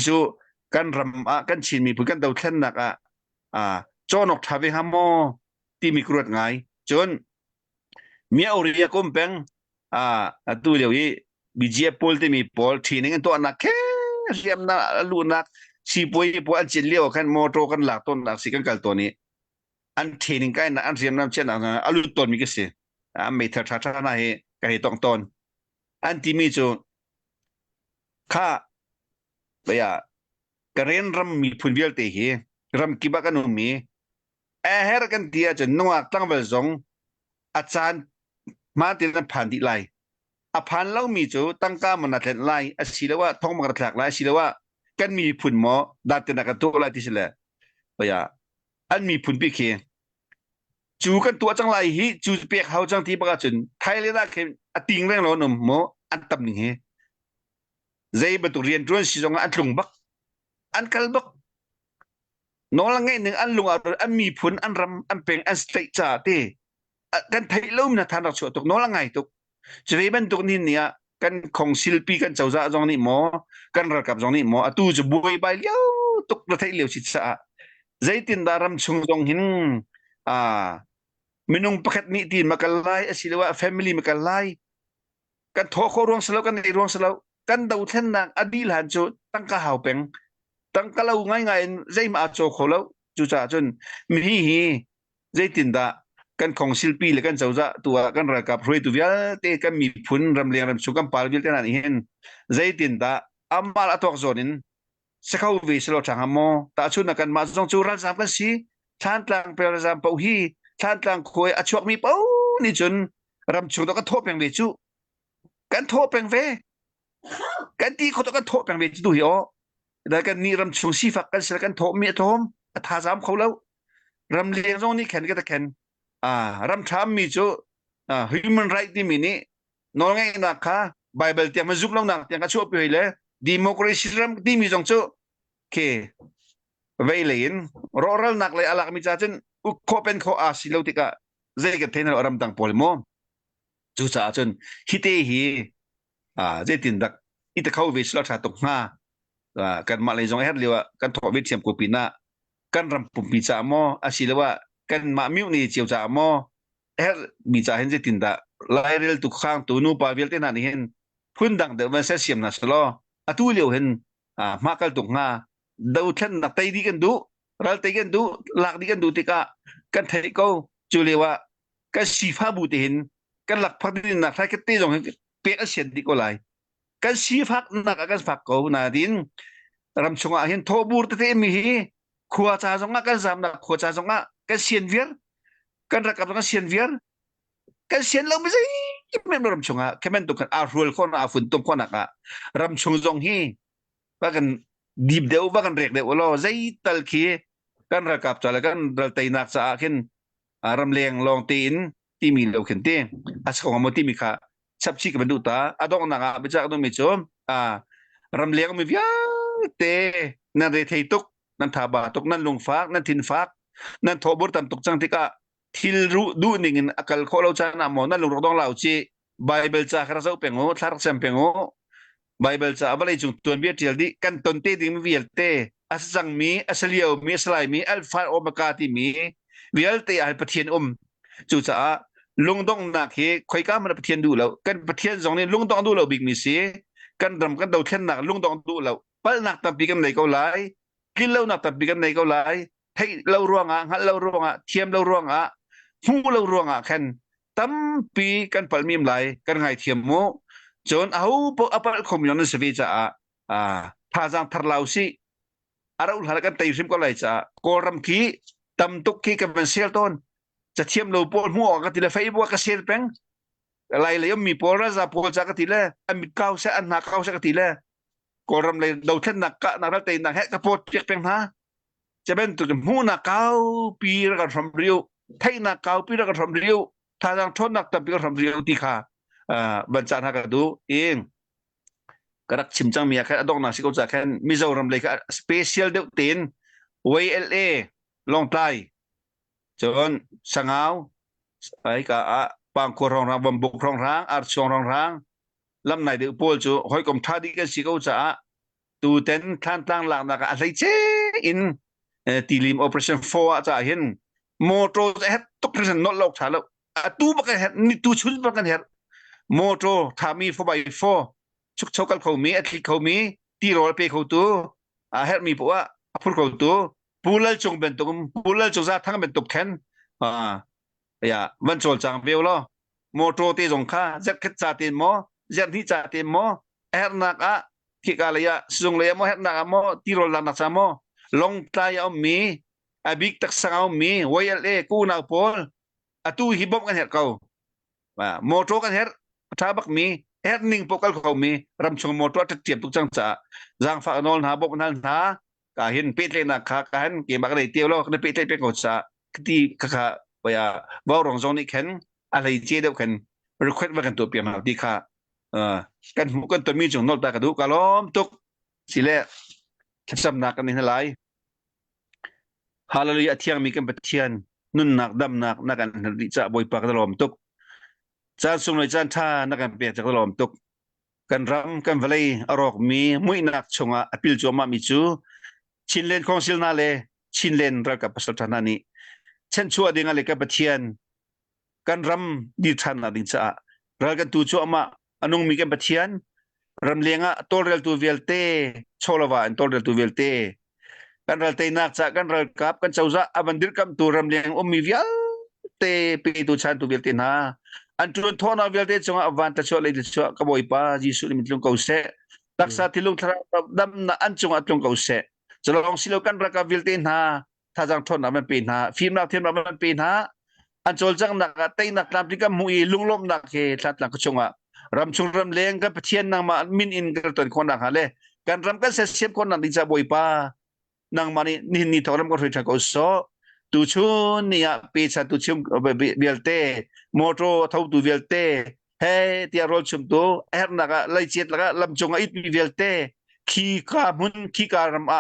chu kan ram kan chin mi phun kan dau thlen nak chonok thawe hamo ti mi kruat ngai chon mia ori kom peng tu liu yi bia pol te mi pol thining to na ke riam na lu nak si poi po an chin leo kan moto kan lak ton nak si kan kal to ni an thining kai na an riam nam chen na alu ton mi ke se me tha tha na he ka he tong ton an ti mi chu kha baya karen ram mi phun bial te he ram ki ba kan mi her kan dia chen nuak tang bel zong achan ma tin phan di lai phan lau mi chu tangka man thlen lai asilawa thong ma thlak lai asilawa kan mi phun mo da tin ka to lai ti sele baya an mi phun pi khe chu kan tu chang lai hi chu pek hau chang ti ba chun thailena khe ating reng lo nom mo an tam ni he zai ba tu rian tron si jong an tlung bak an kal bak no la ngai ning an lunga an mi phun an ram an peng an straight cha te kan thai lom na than rak chu tok no la ngai tok chve ban tok ni nia kan khong silpi kan chawza jong ni mo kan ra kap jong ni mo atu ju boi bai liao tok la thai leo chi cha zaitin daram chung jong hin minung pakhat ni ti makalai asilawa family makalai kan tho kho rong salo kan ni rong salo kan dau thlen na adil han chu tangka hau peng tangka lau ngai ngai zai ma cho kho lo จูจ่าจนมีฮีใจตินดากันของศิลปีและกันเจ้าจ่าตัวกันระกับรวยตัวเวลเตกันมีพุนรำเลียงรำชุกันปาลวิลเตนันเห็นใจตินดาอามาลอตอกโซนินสักเขาวิสโลทางหมอตาชุนกันมาจงจูรันสามกันสีท่านต่างเปรซามเปาฮีท่านต่างคอยอชวกมีเป้านี่จนรำชุตัวก็โทษแปลงเวจูกันโทษแปลงเวกันตีเขาตัวก็โทษแปลงเวจูดูเหรอแล้วกันนี่รำชุสีฟักกันเสร็จกันโทษเมียโทมท่าสามเขาแล้วรำเลียงตรงนี้แข่งกันตะแข่งรำชามมีจูhuman right ที่มีนี่น้องไงนักค่ะไบเบิลเตียงมาจุกลงนักเตียงก็ช่วยไปเลยdemocracy รำที่มีจงจูเคไปเลยนรอรัลนักเลยอะไรมีจ้าจนอุคเป็นข้ออาศิลติกะเจกันเทนเรารำตั้งพอลโมจูจ้าจนฮิตเตฮีเจตินดักอิตเข้าวิสลชาตกหน้ากันมาเลยจงเฮ็ดเรียกว่ากันถอดวิเชียมกุปินะกันรำปุ่มปีจ่าโมอาศิลว่ากันมามิวนี่เจียวจ่าโมมีจ่าเห็นเจตินดาไล่เรียลตุกข้างตัวนูปาเวลเตนันเห็นพุ่นดังเดวันเสียมนัสโลตู้เลี้ยวเห็นมาคัลตุกหน้าดาวเช่นนักไตดีกันดูรัลไตกันดูหลักดีกันดูติกะกันเทก็จูเลียว่ากันสีฟ้าบูติเห็นกันหลักพักดินนักไทยกันตีจงเปียกเสียนดีก็เลยกันสีฟ้านักกันฝักก็นาดินรำชงเห็นทบูร์เตมีขวาจ่าจงกันสามนักขวาจ่าจงกันเสียนเวียร์กันรักกับกันเสียนเวียร์กันเสียนเราไม่ใช่ไม่รำชงแค่มันตุกันอารัวคนอาฝุ่นตุ่มคนนักรำชงจงฮีว่ากันดีบเดียวว่ากันเรียกเดียวว่าใจตัลคีกันรักกับจ่าแล้วกันรัลไตนักสะขึ้นรำเลียงลองตีนที่มีเราขึ้นเตี้ยอาศัยของมันที่มีค่าชับชีกันดูตาอดองนักไปจากตรงมิจมรำเลียงมีวิาเตนั่นเรทัยตุกนั่นทาบาตุกนั่นลงฟักนั่นทินฟักนั่นทบุตรตามตุกจังที่กะทิลรู้ดูนิ่งอักลข้อเราจะนำมอนั่นลงรองเราจีไบเบิลจะคราเซาเปงโง่ทาร์เซมเปงโง่ไบเบิลจะอะไรจุดตัวเบียดเดียดีกันต้นเตดิมวิเอลเตอาศังมีอาศัยเอามีสลายมีอัลฟาโอเมกาที่มีวิเอลเตอัลปะเทียนจุดจะลงดงนักเฮคอยก้ามันปะเทียนดูแล้วกันปะเทียนสองนี้ลงดงดูแล้วบิ๊กมิสีกันดำกันดาวเทียนหนักลงดงดูแล้วปั้นหนักตับปีกันไหนก็ไหลกินเหล้าหนักตับปีกันไหนก็ไหลให้เหล้าร่วงหัดเหล้าร่วงเทียมเหล้าร่วงหูเหล้าร่วงแค่ตั้มปีกันปัลมีมไหลกันไงเทียมโมจนเอาพวกอัปเปิลคอมมิวนิสต์วิจาท่าจังทาร์ลาวซีอารุณหากันเตยซิมก็ไหลจ้ากอรัมคีตั้มตุกคีกับเป็นเซลต้นจะเทียมเหล้าปอลหัวกันทีละไฟบัวกระเซียนเป็งอะไรเลยมีปอลราซาปอลจากกันทีละมีเก้าเสอันนักเก้าเสกันทีละกอรัมเลยดาวเทนนักกะนักรัตเตนักแฮกกระโปดเปียกเป็งฮะจะเป็นตัวหูนักเก้าปีแล้วก็ทำเรียวไทยนักเก้าปีแล้วก็ทำเรียวท่าทางทนนักตับปีก็ทำเรียวที่ขาบรรจารหากระดูเองกระดักชิมจังมีแค่ดอกนาสิกจะแค่มิโซรัมเลยก็สเปเชียลเด็กตีน WLA ลงใต้จนสังเอาไอ้ก็ปางโครองรางบำบุกรองรางอาร์ชองรองรางลำไหนเดือโพลจูหอยกมท่าดีกันสิกจะตูเต็นท่านตั้งหลังนักอะไรเจอินตีลิม Operation 4จะเห็นโมโตจะเห็นตุกเรื่องนอลอกชาแล้วตู้บักเห็นนี่ตู้ชุดบักเห็นโมโตทามี 4x4 ชุกชกัลเขามีอัคลิเขามีตีโรลเปเขาตัวเห็นมีพวกพูดเขาตัวปูเลจงเป็นตุกปูเลจงจะทั้งเป็นตุกแขนอย่ามันโจลจังเบลล์โมโตตีจงข้าจะคิดจ่าตีนโมจะที่จ่าตีนโมเห็นนักที่กาลยาส่งเลยโมเห็นนักโมตีโรลนักสามโมลงตายเอามีบิ๊กตักสังเอามีWLAกู้นาโพลตู้ฮิบอมกันเห็นเขาโมโตกันเห็นท้าบักมีเฮ็ดนิ่งพวกเขามีรำชงโมตัวจะเจียบทุกจังจะจางฝากนอนหาบกนั้นหาก็เห็นเป็ดเลยนะค่ะก็เห็นเกี่ยบักอะไรเตียวแล้วก็เป็ดเลยเป็นเขาจะที่ค่ะไปว่ารองจงนี่แข็งอะไรเจี๊ยบแข็งรีเควสต์ว่ากันตัวเปลี่ยนมาดีค่ะกันหูกันตัวมีจงนอกตากระดูกล้อมตุกสิเล่แคบซ้ำหนักกันนี่หลายฮาเลลูยาเที่ยงมีกันปะเทียนนุ่นหนักดำหนักนักกันจะบอยปากตลอมตุกจานส่งเลยจานท่านักการเปลี่ยนจากตลอมตุกกันรำกันวลัยอรอกมีมุ้ยนักชงอภิลจวมามิจูชินเลนของซิลนาเลชินเลนรักกับปัสสาวะนี้เช่นชัวดิ่งอะไรกับปะเทียนกันรำดิฉันน่ะดิ่งจะรักกันตูชัวมาอนุมีกันปะเทียนรำเลียงตัวเรลตูเวลเต้โชลวาอันตัวเรลตูเวลเต้ kan ral te nak cha kan ral kap kan chauza abandir kam tu ram leng mi vial te pi tu chan tu vial te na an tu thona vial te chunga avan ta cho le chu ka boi pa jisu ni mitlung ko se taksa tilung thara dam na an chunga tlung ko se chalong silo kan ra ka vial te na thajang thon na man pe na phim na them na man pe na an chol jang na ka te na klam ti ka mui lunglom na ke thlat la ka chunga ram chung ram leng ka pathian na ma min in ka ton khon na hale kan ram ka se sep khon na di cha boi pa nang mani ni thoram ko thoi ko so tu chun nia pe cha tu chum belte moto thau tu belte he tia rol chum tu er na ga lai chet la lam chunga it mi belte khi ka mun khi ka ram a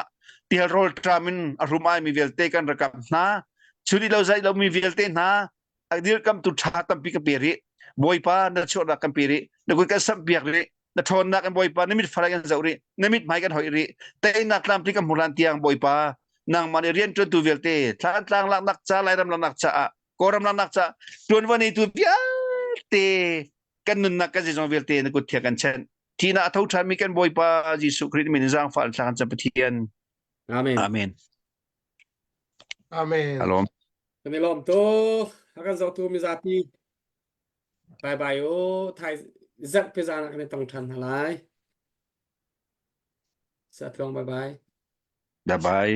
tia rol tramin arumai mi belte kan rakam na churi lo zai lo mi belte na adir kam tu tha tam pi ka peri boy pa na chot na kam peri na ko ka sam biak re na thon na kan boy pa namit faragan zauri namit mai kan hoi ri te na klam pi ka mulan tiang boy pa nang mani rian tu tu velte tlang tlang lak nak cha lai ram lak nak cha koram lak nak cha tuan wani tu pia te kan nun nak ka jong velte na ko thia kan chen tina thau than mi kan boy pa jisu christ min jang fal tlang cha pathian Amen. amen Amen. hello Kan ni lom tu akan zo tu mi zapi. Bye bye o thai zat pe zana kan tong than halai. Sa trong bye bye. bye bye